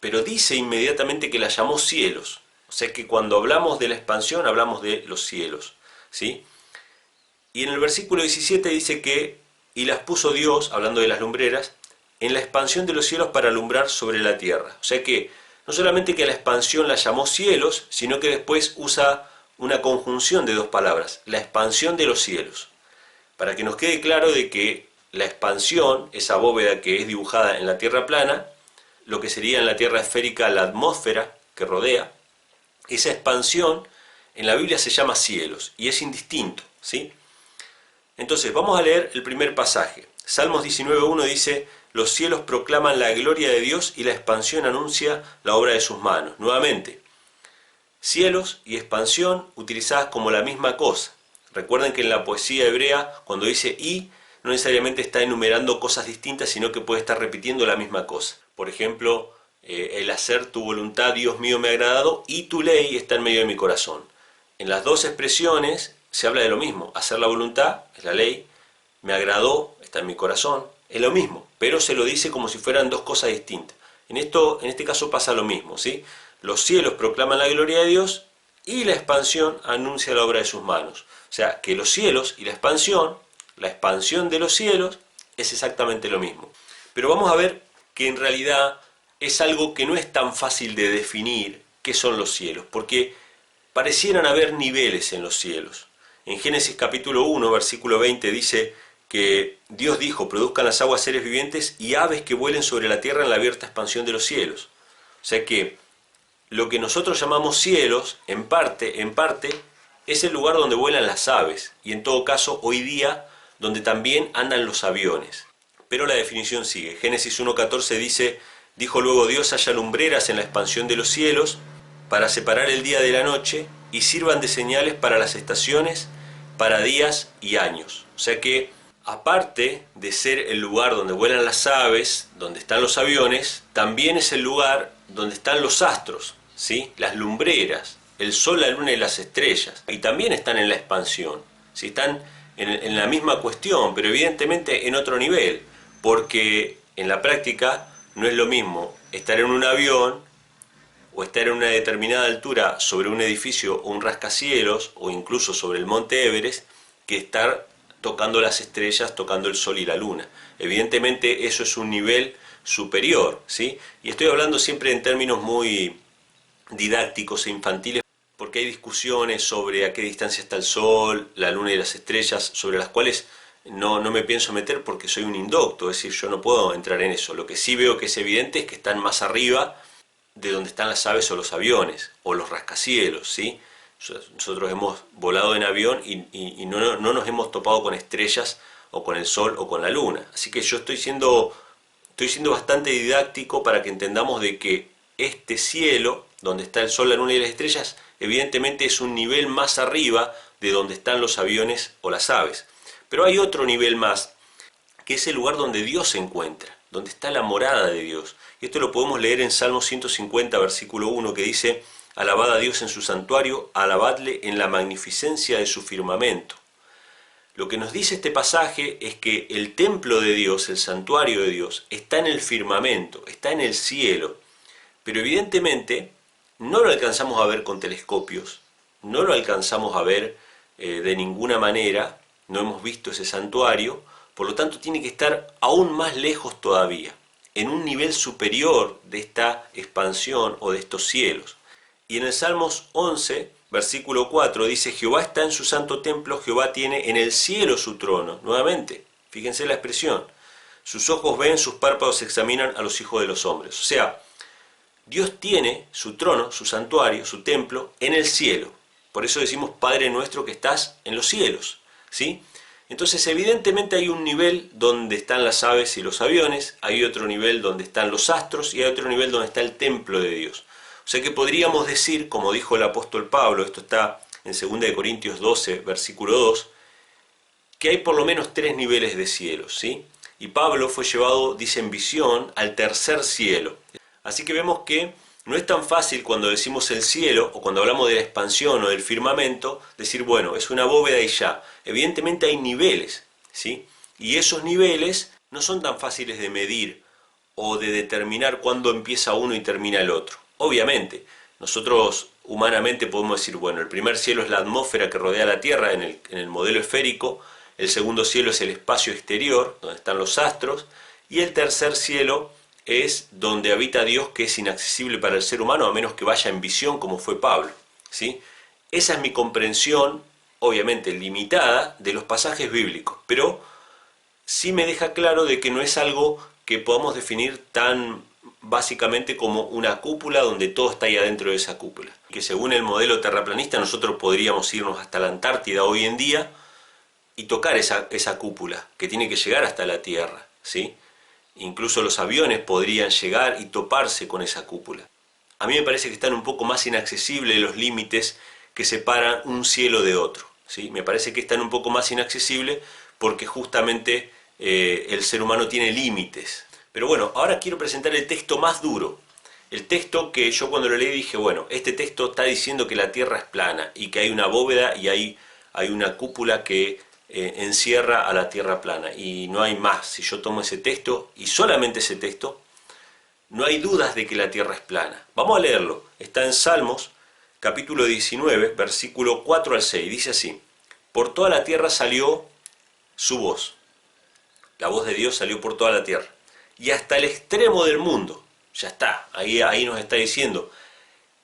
pero dice inmediatamente que la llamó cielos. O sea que cuando hablamos de la expansión hablamos de los cielos, ¿sí? Y en el versículo 17 dice que, y las puso Dios, hablando de las lumbreras, en la expansión de los cielos para alumbrar sobre la tierra. O sea que no solamente que a la expansión la llamó cielos, sino que después usa una conjunción de dos palabras, la expansión de los cielos. Para que nos quede claro de que la expansión, esa bóveda que es dibujada en la tierra plana, lo que sería en la tierra esférica la atmósfera que rodea, esa expansión en la Biblia se llama cielos y es indistinto, ¿sí? Entonces vamos a leer el primer pasaje. Salmos 19:1 dice: los cielos proclaman la gloria de Dios y la expansión anuncia la obra de sus manos. Nuevamente, cielos y expansión utilizadas como la misma cosa. Recuerden que en la poesía hebrea, cuando dice y, no necesariamente está enumerando cosas distintas, sino que puede estar repitiendo la misma cosa. Por ejemplo, el hacer tu voluntad, Dios mío, me ha agradado, y tu ley está en medio de mi corazón. En las dos expresiones se habla de lo mismo. Hacer la voluntad, es la ley, me agradó, está en mi corazón, es lo mismo, pero se lo dice como si fueran dos cosas distintas. En este caso pasa lo mismo, ¿sí? Los cielos proclaman la gloria de Dios y la expansión anuncia la obra de sus manos. O sea, que los cielos y la expansión de los cielos, es exactamente lo mismo. Pero vamos a ver que en realidad es algo que no es tan fácil de definir qué son los cielos, porque parecieran haber niveles en los cielos. En Génesis capítulo 1, versículo 20 dice que Dios dijo: produzcan las aguas seres vivientes y aves que vuelen sobre la tierra en la abierta expansión de los cielos. O sea que lo que nosotros llamamos cielos, en parte, es el lugar donde vuelan las aves, y en todo caso hoy día donde también andan los aviones. Pero la definición sigue. Génesis 1.14 dice: dijo luego Dios: haya lumbreras en la expansión de los cielos para separar el día de la noche, y sirvan de señales para las estaciones, para días y años. O sea que, aparte de ser el lugar donde vuelan las aves, donde están los aviones, también es el lugar donde están los astros, ¿sí? Las lumbreras, el sol, la luna y las estrellas. Y también están en la expansión, ¿sí? Están en la misma cuestión, pero evidentemente en otro nivel, porque en la práctica no es lo mismo estar en un avión o estar en una determinada altura sobre un edificio o un rascacielos, o incluso sobre el monte Everest, que estar tocando las estrellas, tocando el sol y la luna. Evidentemente eso es un nivel superior, ¿sí? Y estoy hablando siempre en términos muy didácticos e infantiles, porque hay discusiones sobre a qué distancia está el sol, la luna y las estrellas, sobre las cuales no me pienso meter porque soy un indocto, es decir, yo no puedo entrar en eso. Lo que sí veo que es evidente es que están más arriba de donde están las aves o los aviones, o los rascacielos, ¿sí? Nosotros hemos volado en avión y no nos hemos topado con estrellas, o con el sol, o con la luna. Así que yo estoy siendo bastante didáctico para que entendamos de que este cielo, donde está el sol, la luna y las estrellas, evidentemente es un nivel más arriba de donde están los aviones o las aves. Pero hay otro nivel más, que es el lugar donde Dios se encuentra, donde está la morada de Dios. Y esto lo podemos leer en Salmo 150, versículo 1, que dice: alabad a Dios en su santuario, alabadle en la magnificencia de su firmamento. Lo que nos dice este pasaje es que el templo de Dios, el santuario de Dios, está en el firmamento, está en el cielo. Pero evidentemente no lo alcanzamos a ver con telescopios, no lo alcanzamos a ver de ninguna manera, no hemos visto ese santuario, por lo tanto tiene que estar aún más lejos todavía, en un nivel superior de esta expansión o de estos cielos. Y en el Salmos 11, versículo 4 dice: Jehová está en su santo templo, Jehová tiene en el cielo su trono. Nuevamente, fíjense la expresión: sus ojos ven, sus párpados examinan a los hijos de los hombres. O sea, Dios tiene su trono, su santuario, su templo en el cielo. Por eso decimos: Padre nuestro que estás en los cielos, ¿sí? Entonces evidentemente hay un nivel donde están las aves y los aviones, hay otro nivel donde están los astros y hay otro nivel donde está el templo de Dios. O sea que podríamos decir, como dijo el apóstol Pablo, esto está en 2 Corintios 12, versículo 2, que hay por lo menos 3 niveles de cielos, ¿sí? Y Pablo fue llevado, dice, en visión al tercer cielo. Así que vemos que no es tan fácil cuando decimos el cielo, o cuando hablamos de la expansión o del firmamento, decir, bueno, es una bóveda y ya. Evidentemente hay niveles, ¿sí? Y esos niveles no son tan fáciles de medir o de determinar cuándo empieza uno y termina el otro. Obviamente, nosotros humanamente podemos decir, bueno, el primer cielo es la atmósfera que rodea la Tierra en el modelo esférico, el segundo cielo es el espacio exterior, donde están los astros, y el tercer cielo es donde habita Dios, que es inaccesible para el ser humano, a menos que vaya en visión, como fue Pablo, ¿sí? Esa es mi comprensión, obviamente limitada, de los pasajes bíblicos, pero sí me deja claro de que no es algo que podamos definir tan básicamente como una cúpula donde todo está ahí adentro de esa cúpula. Que según el modelo terraplanista nosotros podríamos irnos hasta la Antártida hoy en día y tocar esa cúpula que tiene que llegar hasta la Tierra, ¿sí? Incluso los aviones podrían llegar y toparse con esa cúpula. A mí me parece que están un poco más inaccesibles los límites que separan un cielo de otro, ¿sí? Me parece que están un poco más inaccesibles porque justamente el ser humano tiene límites. Pero bueno, ahora quiero presentar el texto más duro. El texto que yo cuando lo leí dije, bueno, este texto está diciendo que la Tierra es plana y que hay una bóveda y hay una cúpula que encierra a la Tierra plana, y no hay más. Si yo tomo ese texto y solamente ese texto, no hay dudas de que la Tierra es plana. Vamos a leerlo. Está en Salmos capítulo 19, versículo 4 al 6. Dice así: por toda la tierra salió su voz. La voz de Dios salió por toda la tierra y hasta el extremo del mundo. Ya está, ahí nos está diciendo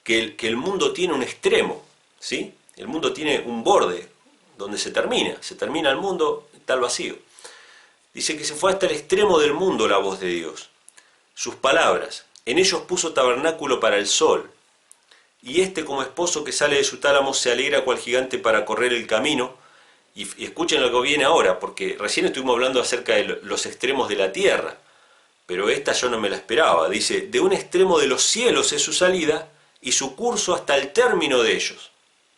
que el mundo tiene un extremo, ¿sí? El mundo tiene un borde donde se termina el mundo, está el vacío. Dice que se fue hasta el extremo del mundo la voz de Dios. Sus palabras, en ellos puso tabernáculo para el sol, y este como esposo que sale de su tálamo se alegra cual gigante para correr el camino. Y escuchen lo que viene ahora, porque recién estuvimos hablando acerca de los extremos de la tierra, pero esta yo no me la esperaba. Dice, de un extremo de los cielos es su salida y su curso hasta el término de ellos.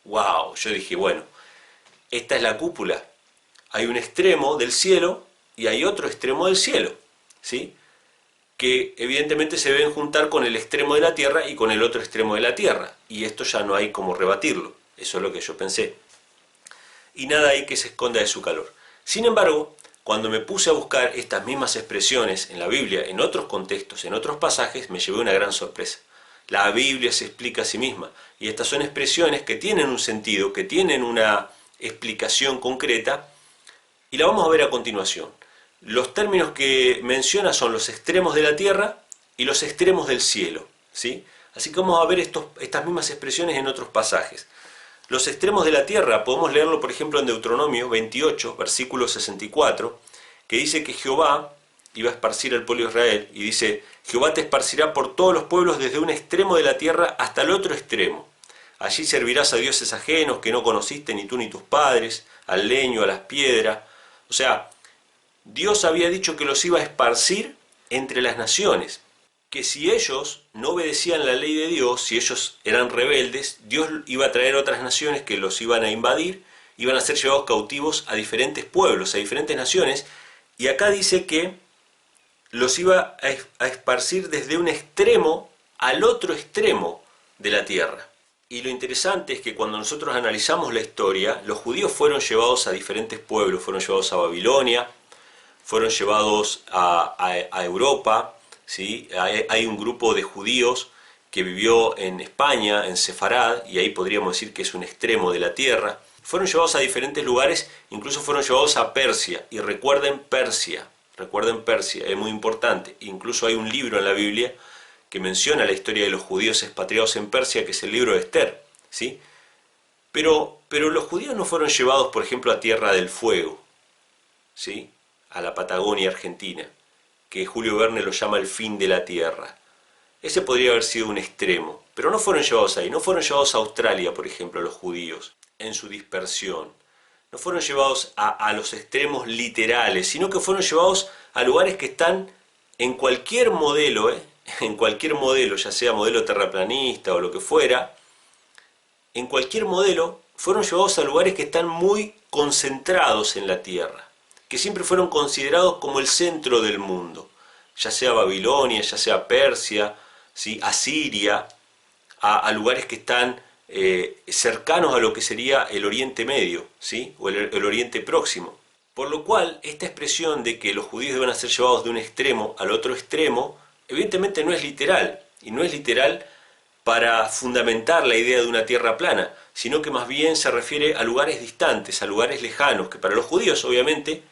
¡Wow! Yo dije, bueno, esta es la cúpula. Hay un extremo del cielo y hay otro extremo del cielo, ¿sí? Que evidentemente se deben juntar con el extremo de la tierra y con el otro extremo de la tierra. Y esto ya no hay como rebatirlo. Eso es lo que yo pensé. Y nada hay que se esconda de su calor. Sin embargo, cuando me puse a buscar estas mismas expresiones en la Biblia, en otros contextos, en otros pasajes, me llevé una gran sorpresa. La Biblia se explica a sí misma, y estas son expresiones que tienen un sentido, que tienen una explicación concreta, y la vamos a ver a continuación. Los términos que menciona son los extremos de la tierra y los extremos del cielo, ¿sí? Así que vamos a ver estas mismas expresiones en otros pasajes. Los extremos de la tierra, podemos leerlo por ejemplo en Deuteronomio 28, versículo 64, que dice que Jehová iba a esparcir al pueblo de Israel, y dice, Jehová te esparcirá por todos los pueblos desde un extremo de la tierra hasta el otro extremo. Allí servirás a dioses ajenos que no conociste ni tú ni tus padres, al leño, a las piedras. O sea, Dios había dicho que los iba a esparcir entre las naciones, que si ellos no obedecían la ley de Dios, si ellos eran rebeldes, Dios iba a traer otras naciones que los iban a invadir, iban a ser llevados cautivos a diferentes naciones, y acá dice que los iba a esparcir desde un extremo al otro extremo de la tierra. Y lo interesante es que cuando nosotros analizamos la historia, los judíos fueron llevados a diferentes pueblos, fueron llevados a Babilonia, fueron llevados a Europa, ¿sí? Hay un grupo de judíos que vivió en España, en Sefarad, y ahí podríamos decir que es un extremo de la tierra. Fueron llevados a diferentes lugares, incluso fueron llevados a Persia, y recuerden Persia, es muy importante. Incluso hay un libro en la Biblia que menciona la historia de los judíos expatriados en Persia, que es el libro de Esther, ¿sí? Pero los judíos no fueron llevados, por ejemplo, a Tierra del Fuego, ¿sí? A la Patagonia Argentina, que Julio Verne lo llama el fin de la Tierra. Ese podría haber sido un extremo, pero no fueron llevados ahí, no fueron llevados a Australia, por ejemplo, los judíos, en su dispersión. No fueron llevados a los extremos literales, sino que fueron llevados a lugares que están en cualquier modelo, en cualquier modelo, ya sea modelo terraplanista o lo que fuera, en cualquier modelo, fueron llevados a lugares que están muy concentrados en la Tierra, que siempre fueron considerados como el centro del mundo, ya sea Babilonia, ya sea Persia, ¿sí? Asiria, a lugares que están cercanos a lo que sería el Oriente Medio, ¿sí? O el Oriente Próximo. Por lo cual, esta expresión de que los judíos deben ser llevados de un extremo al otro extremo, evidentemente no es literal, y no es literal para fundamentar la idea de una tierra plana, sino que más bien se refiere a lugares distantes, a lugares lejanos, que para los judíos obviamente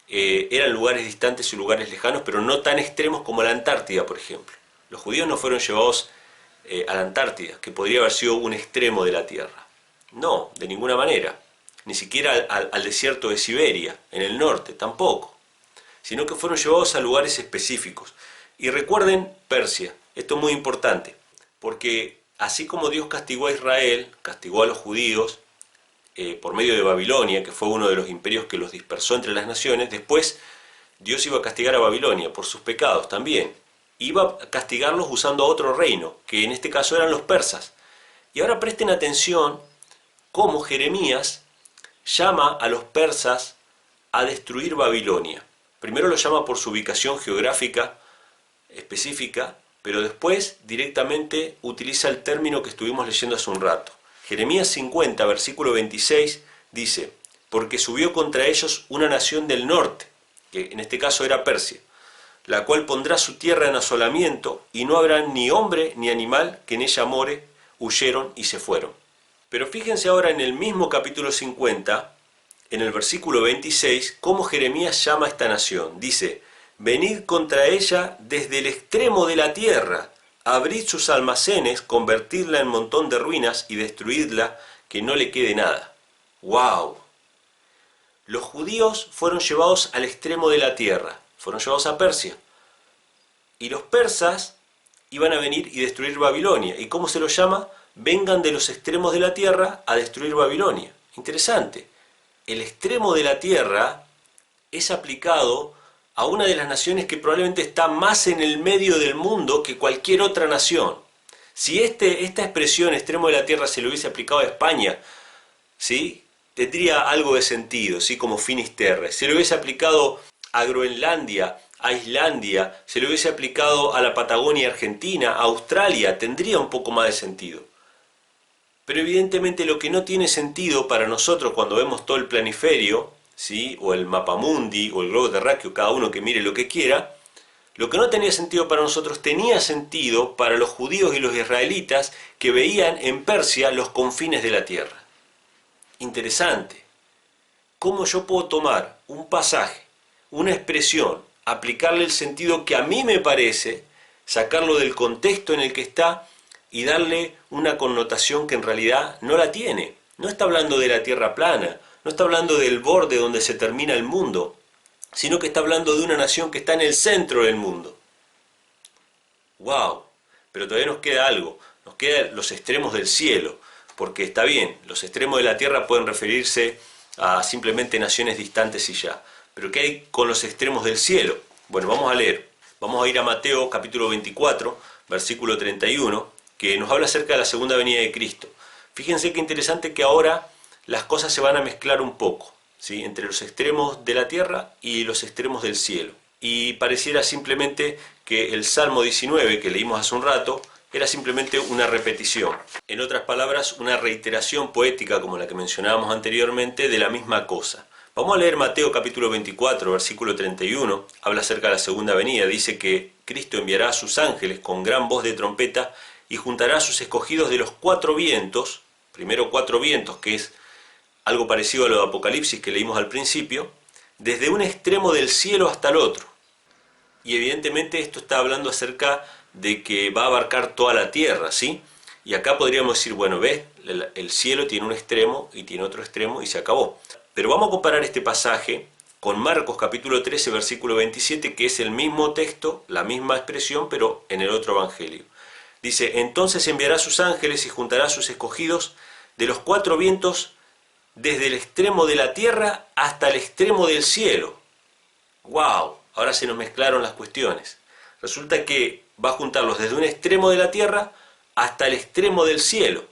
eran lugares distantes y lugares lejanos, pero no tan extremos como la Antártida, por ejemplo. Los judíos no fueron llevados a la Antártida, que podría haber sido un extremo de la Tierra. No, de ninguna manera. Ni siquiera al desierto de Siberia, en el norte, tampoco. Sino que fueron llevados a lugares específicos. Y recuerden Persia, esto es muy importante, porque así como Dios castigó a Israel, castigó a los judíos, por medio de Babilonia, que fue uno de los imperios que los dispersó entre las naciones, después Dios iba a castigar a Babilonia por sus pecados también. Iba a castigarlos usando a otro reino, que en este caso eran los persas. Y ahora presten atención cómo Jeremías llama a los persas a destruir Babilonia. Primero lo llama por su ubicación geográfica específica, pero después directamente utiliza el término que estuvimos leyendo hace un rato. Jeremías 50, versículo 26, dice, porque subió contra ellos una nación del norte, que en este caso era Persia, la cual pondrá su tierra en asolamiento, y no habrá ni hombre ni animal que en ella more, huyeron y se fueron. Pero fíjense ahora en el mismo capítulo 50, en el versículo 26, cómo Jeremías llama a esta nación. Dice, venid contra ella desde el extremo de la tierra, abrid sus almacenes, convertidla en montón de ruinas y destruidla, que no le quede nada. ¡Wow! Los judíos fueron llevados al extremo de la tierra, fueron llevados a Persia. Y los persas iban a venir y destruir Babilonia. ¿Y cómo se los llama? Vengan de los extremos de la tierra a destruir Babilonia. Interesante. El extremo de la tierra es aplicado a una de las naciones que probablemente está más en el medio del mundo que cualquier otra nación. Si esta expresión extremo de la tierra se le hubiese aplicado a España, ¿sí?, tendría algo de sentido, ¿sí?, como Finisterre. Se le hubiese aplicado a Groenlandia, a Islandia, se le hubiese aplicado a la Patagonia Argentina, a Australia, tendría un poco más de sentido. Pero evidentemente lo que no tiene sentido para nosotros cuando vemos todo el planiferio, ¿sí?, o el mapamundi, o el globo terráqueo, cada uno que mire lo que quiera, lo que no tenía sentido para nosotros tenía sentido para los judíos y los israelitas que veían en Persia los confines de la tierra. Interesante. ¿Cómo yo puedo tomar un pasaje, una expresión, aplicarle el sentido que a mí me parece, sacarlo del contexto en el que está y darle una connotación que en realidad no la tiene? No está hablando de la tierra plana, no está hablando del borde donde se termina el mundo, sino que está hablando de una nación que está en el centro del mundo. ¡Wow! Pero todavía nos queda algo, nos quedan los extremos del cielo, porque está bien, los extremos de la tierra pueden referirse a simplemente naciones distantes y ya. Pero ¿qué hay con los extremos del cielo? Bueno, vamos a leer. Vamos a ir a Mateo capítulo 24, versículo 31, que nos habla acerca de la segunda venida de Cristo. Fíjense qué interesante que ahora las cosas se van a mezclar un poco, ¿sí?, entre los extremos de la tierra y los extremos del cielo. Y pareciera simplemente que el Salmo 19, que leímos hace un rato, era simplemente una repetición. En otras palabras, una reiteración poética, como la que mencionábamos anteriormente, de la misma cosa. Vamos a leer Mateo capítulo 24, versículo 31. Habla acerca de la segunda venida. Dice que Cristo enviará a sus ángeles con gran voz de trompeta y juntará a sus escogidos de los cuatro vientos. Primero cuatro vientos, que es algo parecido a lo de Apocalipsis que leímos al principio, desde un extremo del cielo hasta el otro. Y evidentemente esto está hablando acerca de que va a abarcar toda la tierra, ¿sí? Y acá podríamos decir, bueno, ¿ves? El cielo tiene un extremo y tiene otro extremo y se acabó. Pero vamos a comparar este pasaje con Marcos capítulo 13, versículo 27, que es el mismo texto, la misma expresión, pero en el otro evangelio. Dice, entonces enviará a sus ángeles y juntará a sus escogidos de los cuatro vientos desde el extremo de la tierra hasta el extremo del cielo. ¡Wow! Ahora se nos mezclaron las cuestiones. Resulta que va a juntarlos desde un extremo de la tierra hasta el extremo del cielo.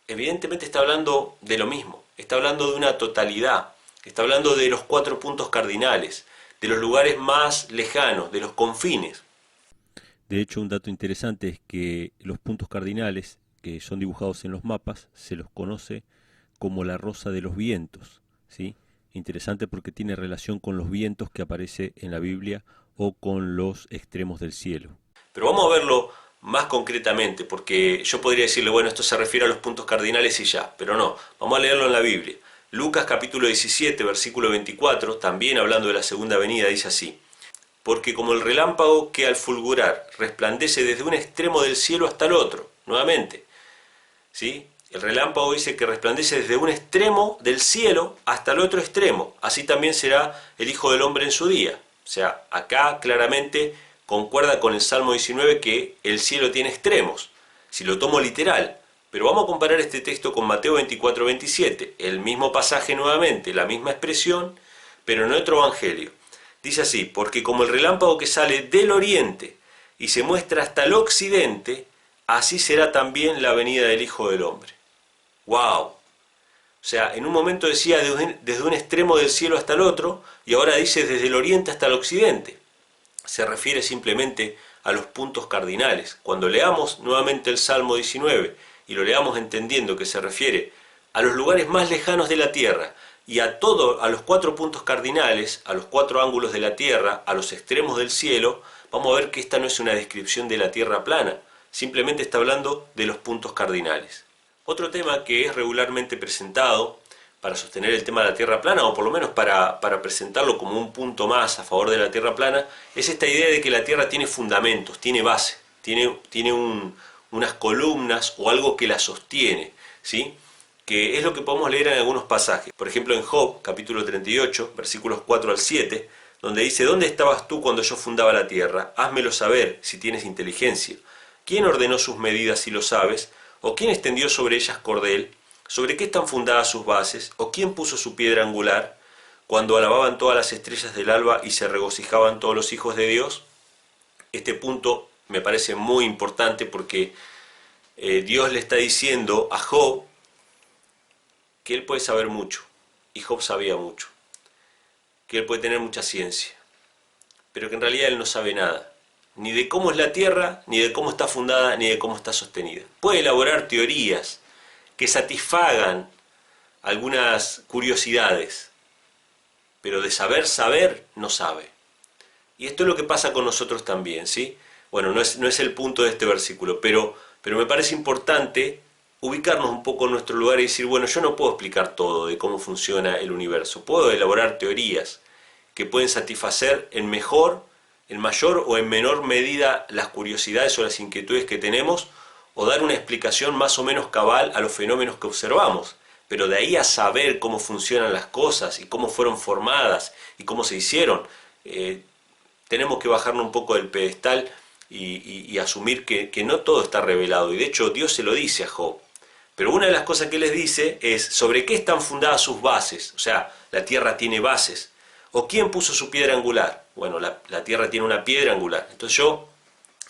Evidentemente está hablando de lo mismo, está hablando de una totalidad, está hablando de los cuatro puntos cardinales, de los lugares más lejanos, de los confines. De hecho, un dato interesante es que los puntos cardinales que son dibujados en los mapas se los conoce como la rosa de los vientos, ¿sí? Interesante porque tiene relación con los vientos que aparece en la Biblia o con los extremos del cielo. Pero vamos a verlo más concretamente, porque yo podría decirle, bueno, esto se refiere a los puntos cardinales y ya, pero no, vamos a leerlo en la Biblia. Lucas capítulo 17, versículo 24, también hablando de la segunda venida, dice así, porque como el relámpago que al fulgurar resplandece desde un extremo del cielo hasta el otro, nuevamente, ¿sí? El relámpago dice que resplandece desde un extremo del cielo hasta el otro extremo, así también será el Hijo del Hombre en su día. O sea, acá claramente concuerda con el Salmo 19 que el cielo tiene extremos, si lo tomo literal. Pero vamos a comparar este texto con Mateo 24, 27, el mismo pasaje nuevamente, la misma expresión, pero en otro evangelio. Dice así, porque como el relámpago que sale del oriente y se muestra hasta el occidente, así será también la venida del Hijo del Hombre. ¡Wow! O sea, en un momento decía desde un extremo del cielo hasta el otro, y ahora dice desde el oriente hasta el occidente. Se refiere simplemente a los puntos cardinales. Cuando leamos nuevamente el Salmo 19 y lo leamos entendiendo que se refiere a los lugares más lejanos de la tierra y a los cuatro puntos cardinales, a los cuatro ángulos de la tierra, a los extremos del cielo, vamos a ver que esta no es una descripción de la tierra plana, simplemente está hablando de los puntos cardinales. Otro tema que es regularmente presentado para sostener el tema de la Tierra plana, o por lo menos para presentarlo como un punto más a favor de la Tierra plana, es esta idea de que la Tierra tiene fundamentos, tiene base, tiene unas columnas o algo que la sostiene, ¿sí? Que es lo que podemos leer en algunos pasajes. Por ejemplo, en Job, capítulo 38, versículos 4 al 7, donde dice: ¿Dónde estabas tú cuando yo fundaba la tierra? Házmelo saber, si tienes inteligencia. ¿Quién ordenó sus medidas, si lo sabes? ¿O quién extendió sobre ellas cordel? ¿Sobre qué están fundadas sus bases? ¿O quién puso su piedra angular? Cuando alababan todas las estrellas del alba y se regocijaban todos los hijos de Dios. Este punto me parece muy importante porque Dios le está diciendo a Job que él puede saber mucho, y Job sabía mucho, que él puede tener mucha ciencia, pero que en realidad él no sabe nada, ni de cómo es la tierra, ni de cómo está fundada, ni de cómo está sostenida. Puede elaborar teorías que satisfagan algunas curiosidades, pero de saber, no sabe. Y esto es lo que pasa con nosotros también, ¿sí? Bueno, no es el punto de este versículo, pero me parece importante ubicarnos un poco en nuestro lugar y decir, bueno, yo no puedo explicar todo de cómo funciona el universo. Puedo elaborar teorías que pueden satisfacer en mayor o en menor medida las curiosidades o las inquietudes que tenemos, o dar una explicación más o menos cabal a los fenómenos que observamos. Pero de ahí a saber cómo funcionan las cosas y cómo fueron formadas y cómo se hicieron, tenemos que bajarnos un poco del pedestal y asumir que no todo está revelado. Y de hecho Dios se lo dice a Job. Pero una de las cosas que les dice es sobre qué están fundadas sus bases. O sea, la tierra tiene bases. ¿O quién puso su piedra angular? Bueno, la tierra tiene una piedra angular. Entonces yo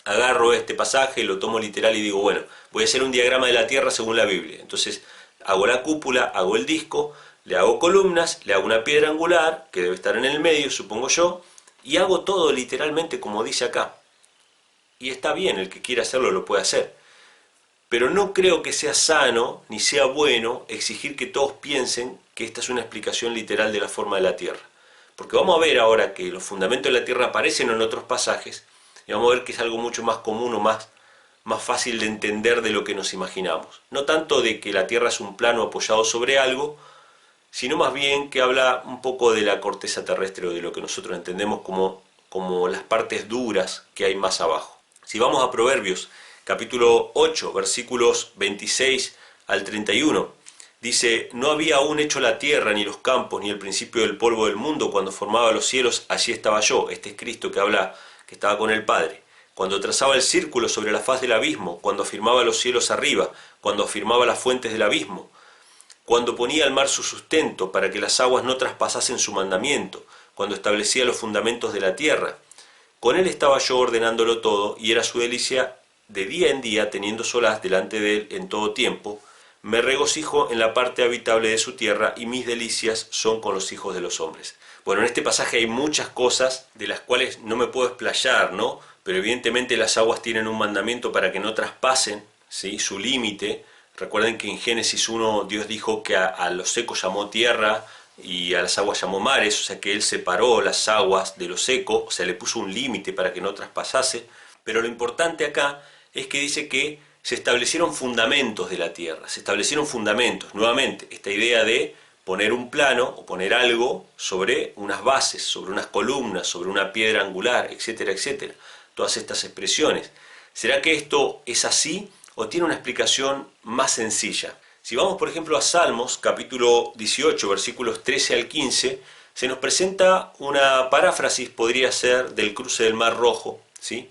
agarro este pasaje, lo tomo literal y digo, bueno, voy a hacer un diagrama de la tierra según la Biblia. Entonces hago la cúpula, hago el disco, le hago columnas, le hago una piedra angular, que debe estar en el medio, supongo yo, y hago todo literalmente como dice acá. Y está bien, el que quiera hacerlo lo puede hacer. Pero no creo que sea sano ni sea bueno exigir que todos piensen que esta es una explicación literal de la forma de la Tierra. Porque vamos a ver ahora que los fundamentos de la Tierra aparecen en otros pasajes y vamos a ver que es algo mucho más común o más fácil de entender de lo que nos imaginamos. No tanto de que la Tierra es un plano apoyado sobre algo, sino más bien que habla un poco de la corteza terrestre o de lo que nosotros entendemos como las partes duras que hay más abajo. Si vamos a Proverbios, capítulo 8, versículos 26 al 31, dice: no había aún hecho la tierra, ni los campos, ni el principio del polvo del mundo. Cuando formaba los cielos, allí estaba yo. Este es Cristo que habla, que estaba con el Padre. Cuando trazaba el círculo sobre la faz del abismo, cuando afirmaba los cielos arriba, cuando afirmaba las fuentes del abismo, cuando ponía al mar su sustento para que las aguas no traspasasen su mandamiento, cuando establecía los fundamentos de la tierra. Con él estaba yo ordenándolo todo, y era su delicia de día en día, teniendo solaz delante de él en todo tiempo. Me regocijo en la parte habitable de su tierra, y mis delicias son con los hijos de los hombres. Bueno, en este pasaje hay muchas cosas de las cuales no me puedo explayar, ¿no? Pero evidentemente las aguas tienen un mandamiento para que no traspasen, ¿sí?, su límite. Recuerden que en Génesis 1 Dios dijo que a lo seco llamó tierra y a las aguas llamó mares, o sea que Él separó las aguas de lo seco, o sea, le puso un límite para que no traspasase. Pero lo importante acá es que dice que se establecieron fundamentos de la tierra, se establecieron fundamentos. Nuevamente, esta idea de poner un plano o poner algo sobre unas bases, sobre unas columnas, sobre una piedra angular, etcétera, etcétera. Todas estas expresiones. ¿Será que esto es así o tiene una explicación más sencilla? Si vamos, por ejemplo, a Salmos, capítulo 18, versículos 13 al 15, se nos presenta una paráfrasis, podría ser, del cruce del Mar Rojo, ¿sí?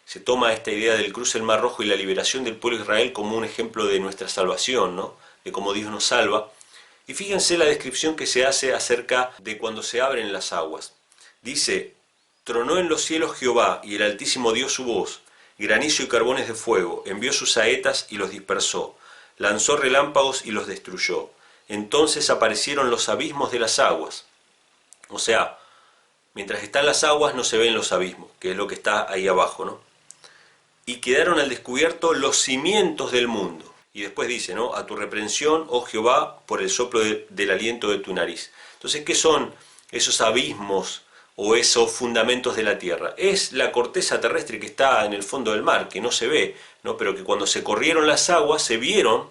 Se toma esta idea del cruce del Mar Rojo y la liberación del pueblo de Israel como un ejemplo de nuestra salvación, ¿no? De cómo Dios nos salva. Y fíjense la descripción que se hace acerca de cuando se abren las aguas. Dice: tronó en los cielos Jehová, y el Altísimo dio su voz, granizo y carbones de fuego, envió sus saetas y los dispersó, lanzó relámpagos y los destruyó. Entonces aparecieron los abismos de las aguas. O sea, mientras están las aguas no se ven los abismos, que es lo que está ahí abajo, ¿no? Y quedaron al descubierto los cimientos del mundo. Y después dice, ¿no? A tu reprensión, oh Jehová, por el soplo del aliento de tu nariz. Entonces, ¿qué son esos abismos o esos fundamentos de la tierra? Es la corteza terrestre que está en el fondo del mar, que no se ve, ¿no? Pero que cuando se corrieron las aguas se vieron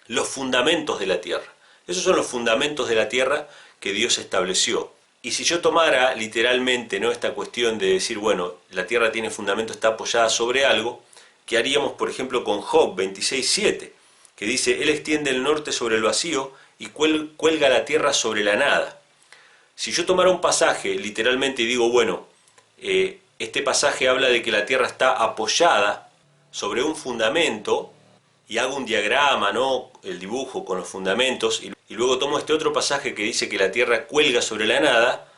los fundamentos de la tierra. Esos son los fundamentos de la tierra que Dios estableció. Y si yo tomara literalmente, ¿no?, esta cuestión de decir, bueno, la tierra tiene fundamento, está apoyada sobre algo, ¿qué haríamos, por ejemplo, con Job 26:7? Que dice, Él extiende el norte sobre el vacío y cuelga la tierra sobre la nada. Si yo tomara un pasaje literalmente y digo, bueno, este pasaje habla de que la tierra está apoyada sobre un fundamento, y hago un diagrama, ¿no?, el dibujo con los fundamentos, y luego tomo este otro pasaje que dice que la tierra cuelga sobre la nada,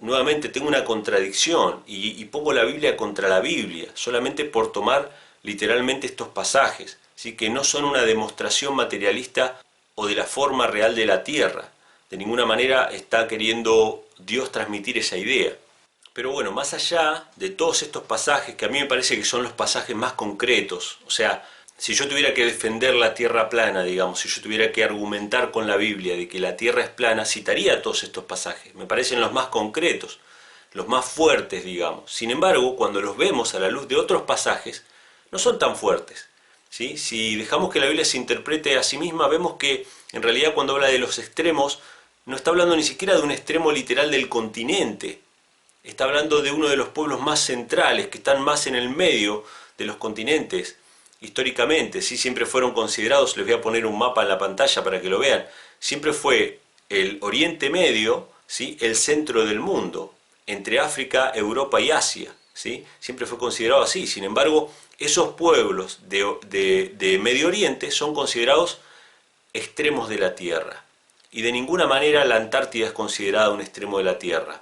nuevamente tengo una contradicción y pongo la Biblia contra la Biblia, solamente por tomar literalmente estos pasajes, ¿sí?, que no son una demostración materialista o de la forma real de la tierra. De ninguna manera está queriendo Dios transmitir esa idea. Pero bueno, más allá de todos estos pasajes, que a mí me parece que son los pasajes más concretos, o sea, si yo tuviera que defender la tierra plana, digamos, si yo tuviera que argumentar con la Biblia de que la tierra es plana, citaría todos estos pasajes. Me parecen los más concretos, los más fuertes, digamos. Sin embargo, cuando los vemos a la luz de otros pasajes, no son tan fuertes, ¿sí? Si dejamos que la Biblia se interprete a sí misma, vemos que en realidad cuando habla de los extremos, no está hablando ni siquiera de un extremo literal del continente. Está hablando de uno de los pueblos más centrales, que están más en el medio de los continentes. Históricamente, sí, siempre fueron considerados, les voy a poner un mapa en la pantalla para que lo vean, siempre fue el Oriente Medio, ¿sí?, el centro del mundo, entre África, Europa y Asia, ¿sí? Siempre fue considerado así. Sin embargo, esos pueblos de Medio Oriente son considerados extremos de la Tierra. Y de ninguna manera la Antártida es considerada un extremo de la Tierra.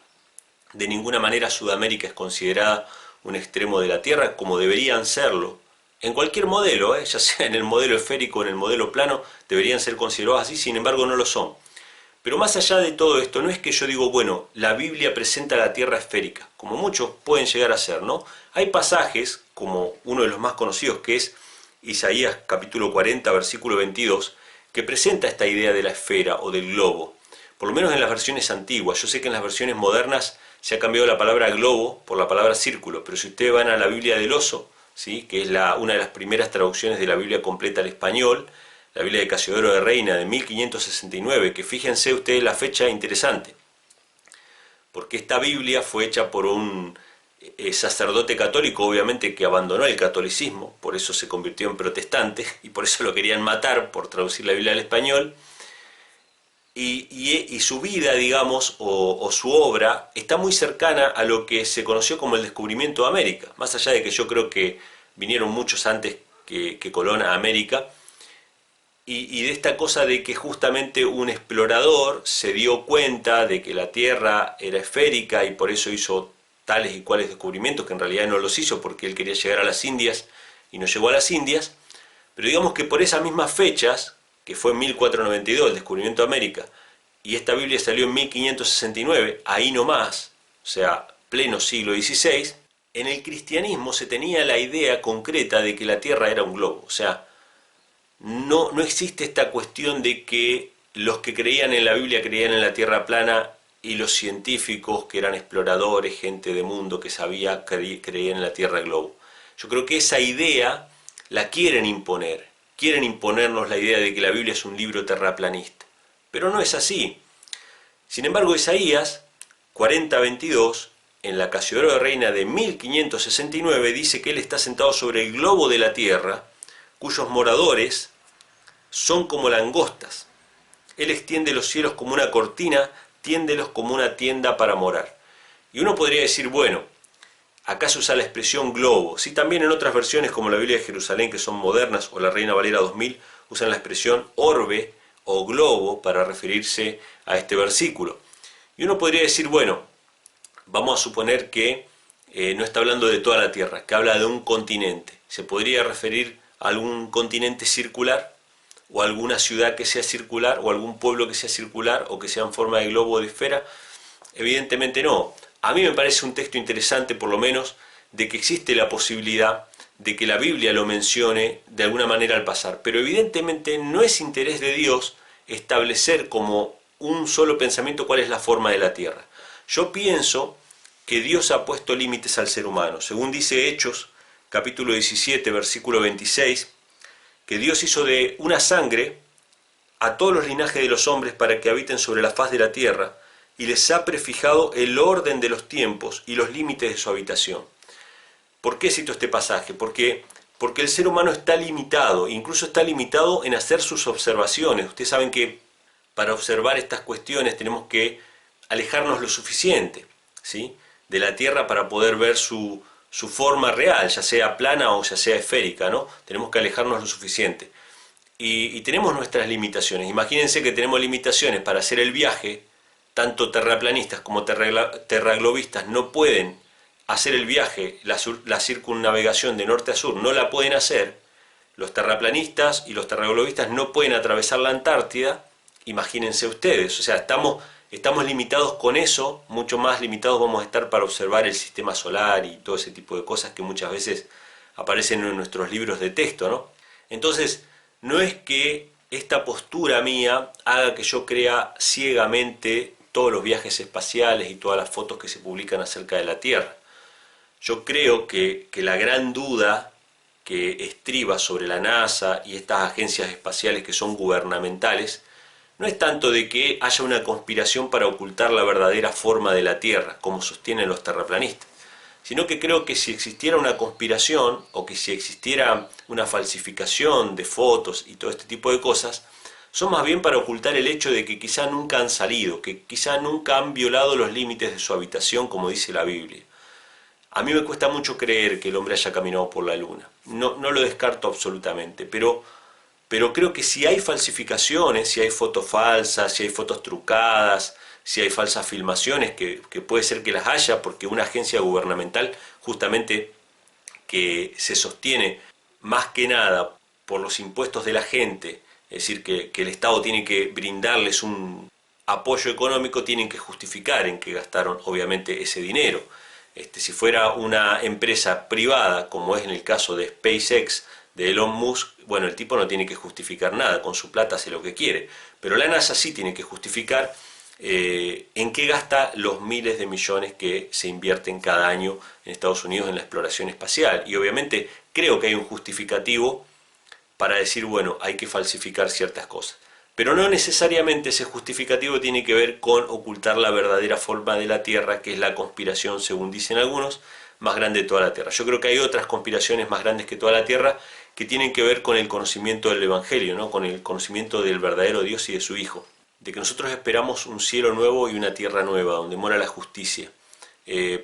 De ninguna manera Sudamérica es considerada un extremo de la Tierra, como deberían serlo. En cualquier modelo, ya sea en el modelo esférico o en el modelo plano, deberían ser considerados así, sin embargo no lo son. Pero más allá de todo esto, no es que yo digo, bueno, la Biblia presenta la Tierra esférica, como muchos pueden llegar a ser, ¿no? Hay pasajes, como uno de los más conocidos, que es Isaías capítulo 40, versículo 22, que presenta esta idea de la esfera o del globo, por lo menos en las versiones antiguas. Yo sé que en las versiones modernas se ha cambiado la palabra globo por la palabra círculo, pero si ustedes van a la Biblia del Oso, ¿sí?, que es una de las primeras traducciones de la Biblia completa al español, la Biblia de Casiodoro de Reina de 1569, que fíjense ustedes la fecha interesante, porque esta Biblia fue hecha por un sacerdote católico, obviamente, que abandonó el catolicismo, por eso se convirtió en protestante, y por eso lo querían matar por traducir la Biblia al español, y su vida, digamos, o su obra, está muy cercana a lo que se conoció como el descubrimiento de América, más allá de que yo creo que vinieron muchos antes que Colón a América, y de esta cosa de que justamente un explorador se dio cuenta de que la Tierra era esférica y por eso hizo tales y cuales descubrimientos, que en realidad no los hizo porque él quería llegar a las Indias y no llegó a las Indias, pero digamos que por esas mismas fechas, que fue en 1492 el descubrimiento de América, y esta Biblia salió en 1569, ahí nomás, o sea, pleno siglo XVI, en el cristianismo se tenía la idea concreta de que la Tierra era un globo, o sea, no existe esta cuestión de que los que creían en la Biblia creían en la Tierra plana y los científicos que eran exploradores, gente de mundo que sabía, creían en la Tierra globo. Yo creo que esa idea la quieren imponernos la idea de que la Biblia es un libro terraplanista, pero no es así. Sin embargo, Isaías 40:22, en la Casiodoro de Reina de 1569, dice que él está sentado sobre el globo de la Tierra, cuyos moradores son como langostas. Él extiende los cielos como una cortina, tiéndelos como una tienda para morar. Y uno podría decir, bueno, acá se usa la expresión globo. Sí, también en otras versiones como la Biblia de Jerusalén, que son modernas, o la Reina Valera 2000, usan la expresión orbe o globo para referirse a este versículo. Y uno podría decir, bueno, vamos a suponer que no está hablando de toda la Tierra, que habla de un continente. ¿Se podría referir a algún continente circular? ¿O alguna ciudad que sea circular? ¿O algún pueblo que sea circular? ¿O que sea en forma de globo o de esfera? Evidentemente no. A mí me parece un texto interesante, por lo menos, de que existe la posibilidad de que la Biblia lo mencione de alguna manera al pasar. Pero evidentemente no es interés de Dios establecer como un solo pensamiento cuál es la forma de la Tierra. Yo pienso que Dios ha puesto límites al ser humano. Según dice Hechos, capítulo 17, versículo 26, que Dios hizo de una sangre a todos los linajes de los hombres para que habiten sobre la faz de la tierra, y les ha prefijado el orden de los tiempos y los límites de su habitación. ¿Por qué cito este pasaje? Porque el ser humano está limitado, incluso está limitado en hacer sus observaciones. Ustedes saben que para observar estas cuestiones tenemos que alejarnos lo suficiente, ¿sí?, de la Tierra para poder ver su forma real, ya sea plana o ya sea esférica, ¿no? Tenemos que alejarnos lo suficiente. Y tenemos nuestras limitaciones. Imagínense que tenemos limitaciones para hacer el viaje. Tanto terraplanistas como terraglobistas no pueden hacer el viaje, la circunnavegación de norte a sur, no la pueden hacer. Los terraplanistas y los terraglobistas no pueden atravesar la Antártida. Imagínense ustedes, o sea, estamos limitados con eso, mucho más limitados vamos a estar para observar el sistema solar y todo ese tipo de cosas que muchas veces aparecen en nuestros libros de texto, ¿no? Entonces, no es que esta postura mía haga que yo crea ciegamente todos los viajes espaciales y todas las fotos que se publican acerca de la Tierra. Yo creo que la gran duda que estriba sobre la NASA y estas agencias espaciales que son gubernamentales no es tanto de que haya una conspiración para ocultar la verdadera forma de la Tierra, como sostienen los terraplanistas, sino que creo que si existiera una conspiración o que si existiera una falsificación de fotos y todo este tipo de cosas, son más bien para ocultar el hecho de que quizá nunca han salido, que quizá nunca han violado los límites de su habitación, como dice la Biblia. A mí me cuesta mucho creer que el hombre haya caminado por la luna, no lo descarto absolutamente, pero creo que si hay falsificaciones, si hay fotos falsas, si hay fotos trucadas, si hay falsas filmaciones, que puede ser que las haya, porque una agencia gubernamental justamente que se sostiene más que nada por los impuestos de la gente, es decir, que el Estado tiene que brindarles un apoyo económico, tienen que justificar en qué gastaron obviamente ese dinero. Si fuera una empresa privada, como es en el caso de SpaceX, de Elon Musk, bueno, el tipo no tiene que justificar nada, con su plata hace lo que quiere, pero la NASA sí tiene que justificar en qué gasta los miles de millones que se invierten cada año en Estados Unidos en la exploración espacial, y obviamente creo que hay un justificativo para decir, bueno, hay que falsificar ciertas cosas, pero no necesariamente ese justificativo tiene que ver con ocultar la verdadera forma de la Tierra, que es la conspiración, según dicen algunos, más grande de toda la Tierra. Yo creo que hay otras conspiraciones más grandes que toda la Tierra que tienen que ver con el conocimiento del Evangelio, ¿no?, con el conocimiento del verdadero Dios y de su Hijo, de que nosotros esperamos un cielo nuevo y una tierra nueva, donde mora la justicia.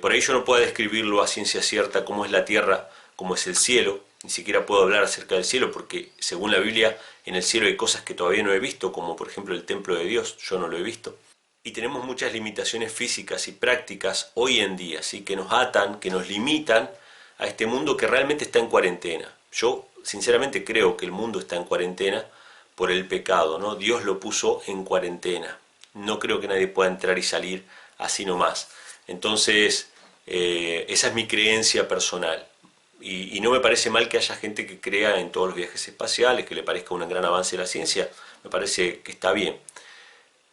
Por ahí yo no puedo describirlo a ciencia cierta cómo es la tierra, cómo es el cielo, ni siquiera puedo hablar acerca del cielo, porque según la Biblia en el cielo hay cosas que todavía no he visto, como por ejemplo el templo de Dios, yo no lo he visto. Y tenemos muchas limitaciones físicas y prácticas hoy en día, ¿sí?, que nos atan, que nos limitan a este mundo que realmente está en cuarentena. Yo sinceramente creo que el mundo está en cuarentena por el pecado, ¿no? Dios lo puso en cuarentena. No creo que nadie pueda entrar y salir así nomás. Entonces, esa es mi creencia personal. Y no me parece mal que haya gente que crea en todos los viajes espaciales, que le parezca un gran avance de la ciencia. Me parece que está bien.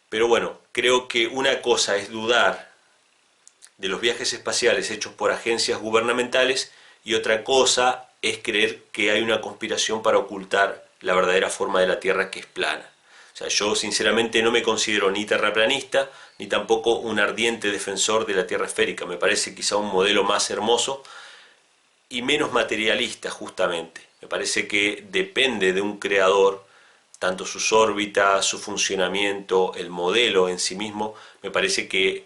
Pero bueno, creo que una cosa es dudar de los viajes espaciales hechos por agencias gubernamentales y otra cosa es creer que hay una conspiración para ocultar la verdadera forma de la Tierra, que es plana. O sea, yo sinceramente no me considero ni terraplanista ni tampoco un ardiente defensor de la Tierra esférica. Me parece quizá un modelo más hermoso y menos materialista, justamente. Me parece que depende de un creador, tanto sus órbitas, su funcionamiento, el modelo en sí mismo. Me parece que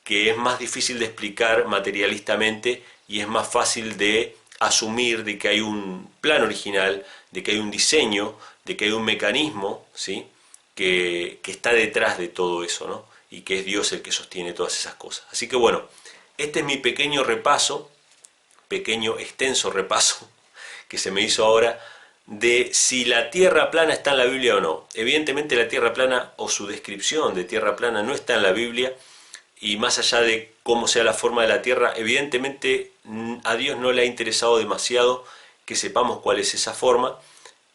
es más difícil de explicar materialistamente y es más fácil de asumir de que hay un plan original, de que hay un diseño, de que hay un mecanismo, ¿sí?, que está detrás de todo eso, ¿no?, y que es Dios el que sostiene todas esas cosas. Así que bueno, este es mi pequeño repaso, pequeño extenso repaso que se me hizo ahora de si la Tierra plana está en la Biblia o no. Evidentemente la Tierra plana o su descripción de Tierra plana no está en la Biblia, y más allá de cómo sea la forma de la Tierra, evidentemente a Dios no le ha interesado demasiado que sepamos cuál es esa forma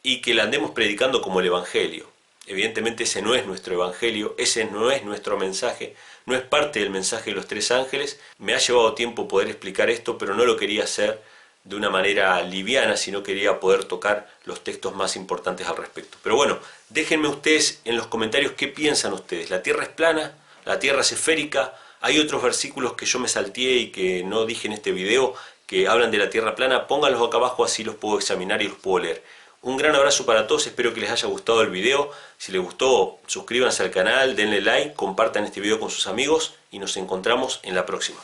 y que la andemos predicando como el Evangelio. Evidentemente ese no es nuestro Evangelio, ese no es nuestro mensaje, no es parte del mensaje de los tres ángeles. Me ha llevado tiempo poder explicar esto, pero no lo quería hacer de una manera liviana, sino quería poder tocar los textos más importantes al respecto. Pero bueno, déjenme ustedes en los comentarios qué piensan ustedes. ¿La Tierra es plana? ¿La Tierra es esférica? Hay otros versículos que yo me salteé y que no dije en este video que hablan de la Tierra plana. Pónganlos acá abajo, así los puedo examinar y los puedo leer. Un gran abrazo para todos, espero que les haya gustado el video. Si les gustó, suscríbanse al canal, denle like, compartan este video con sus amigos y nos encontramos en la próxima.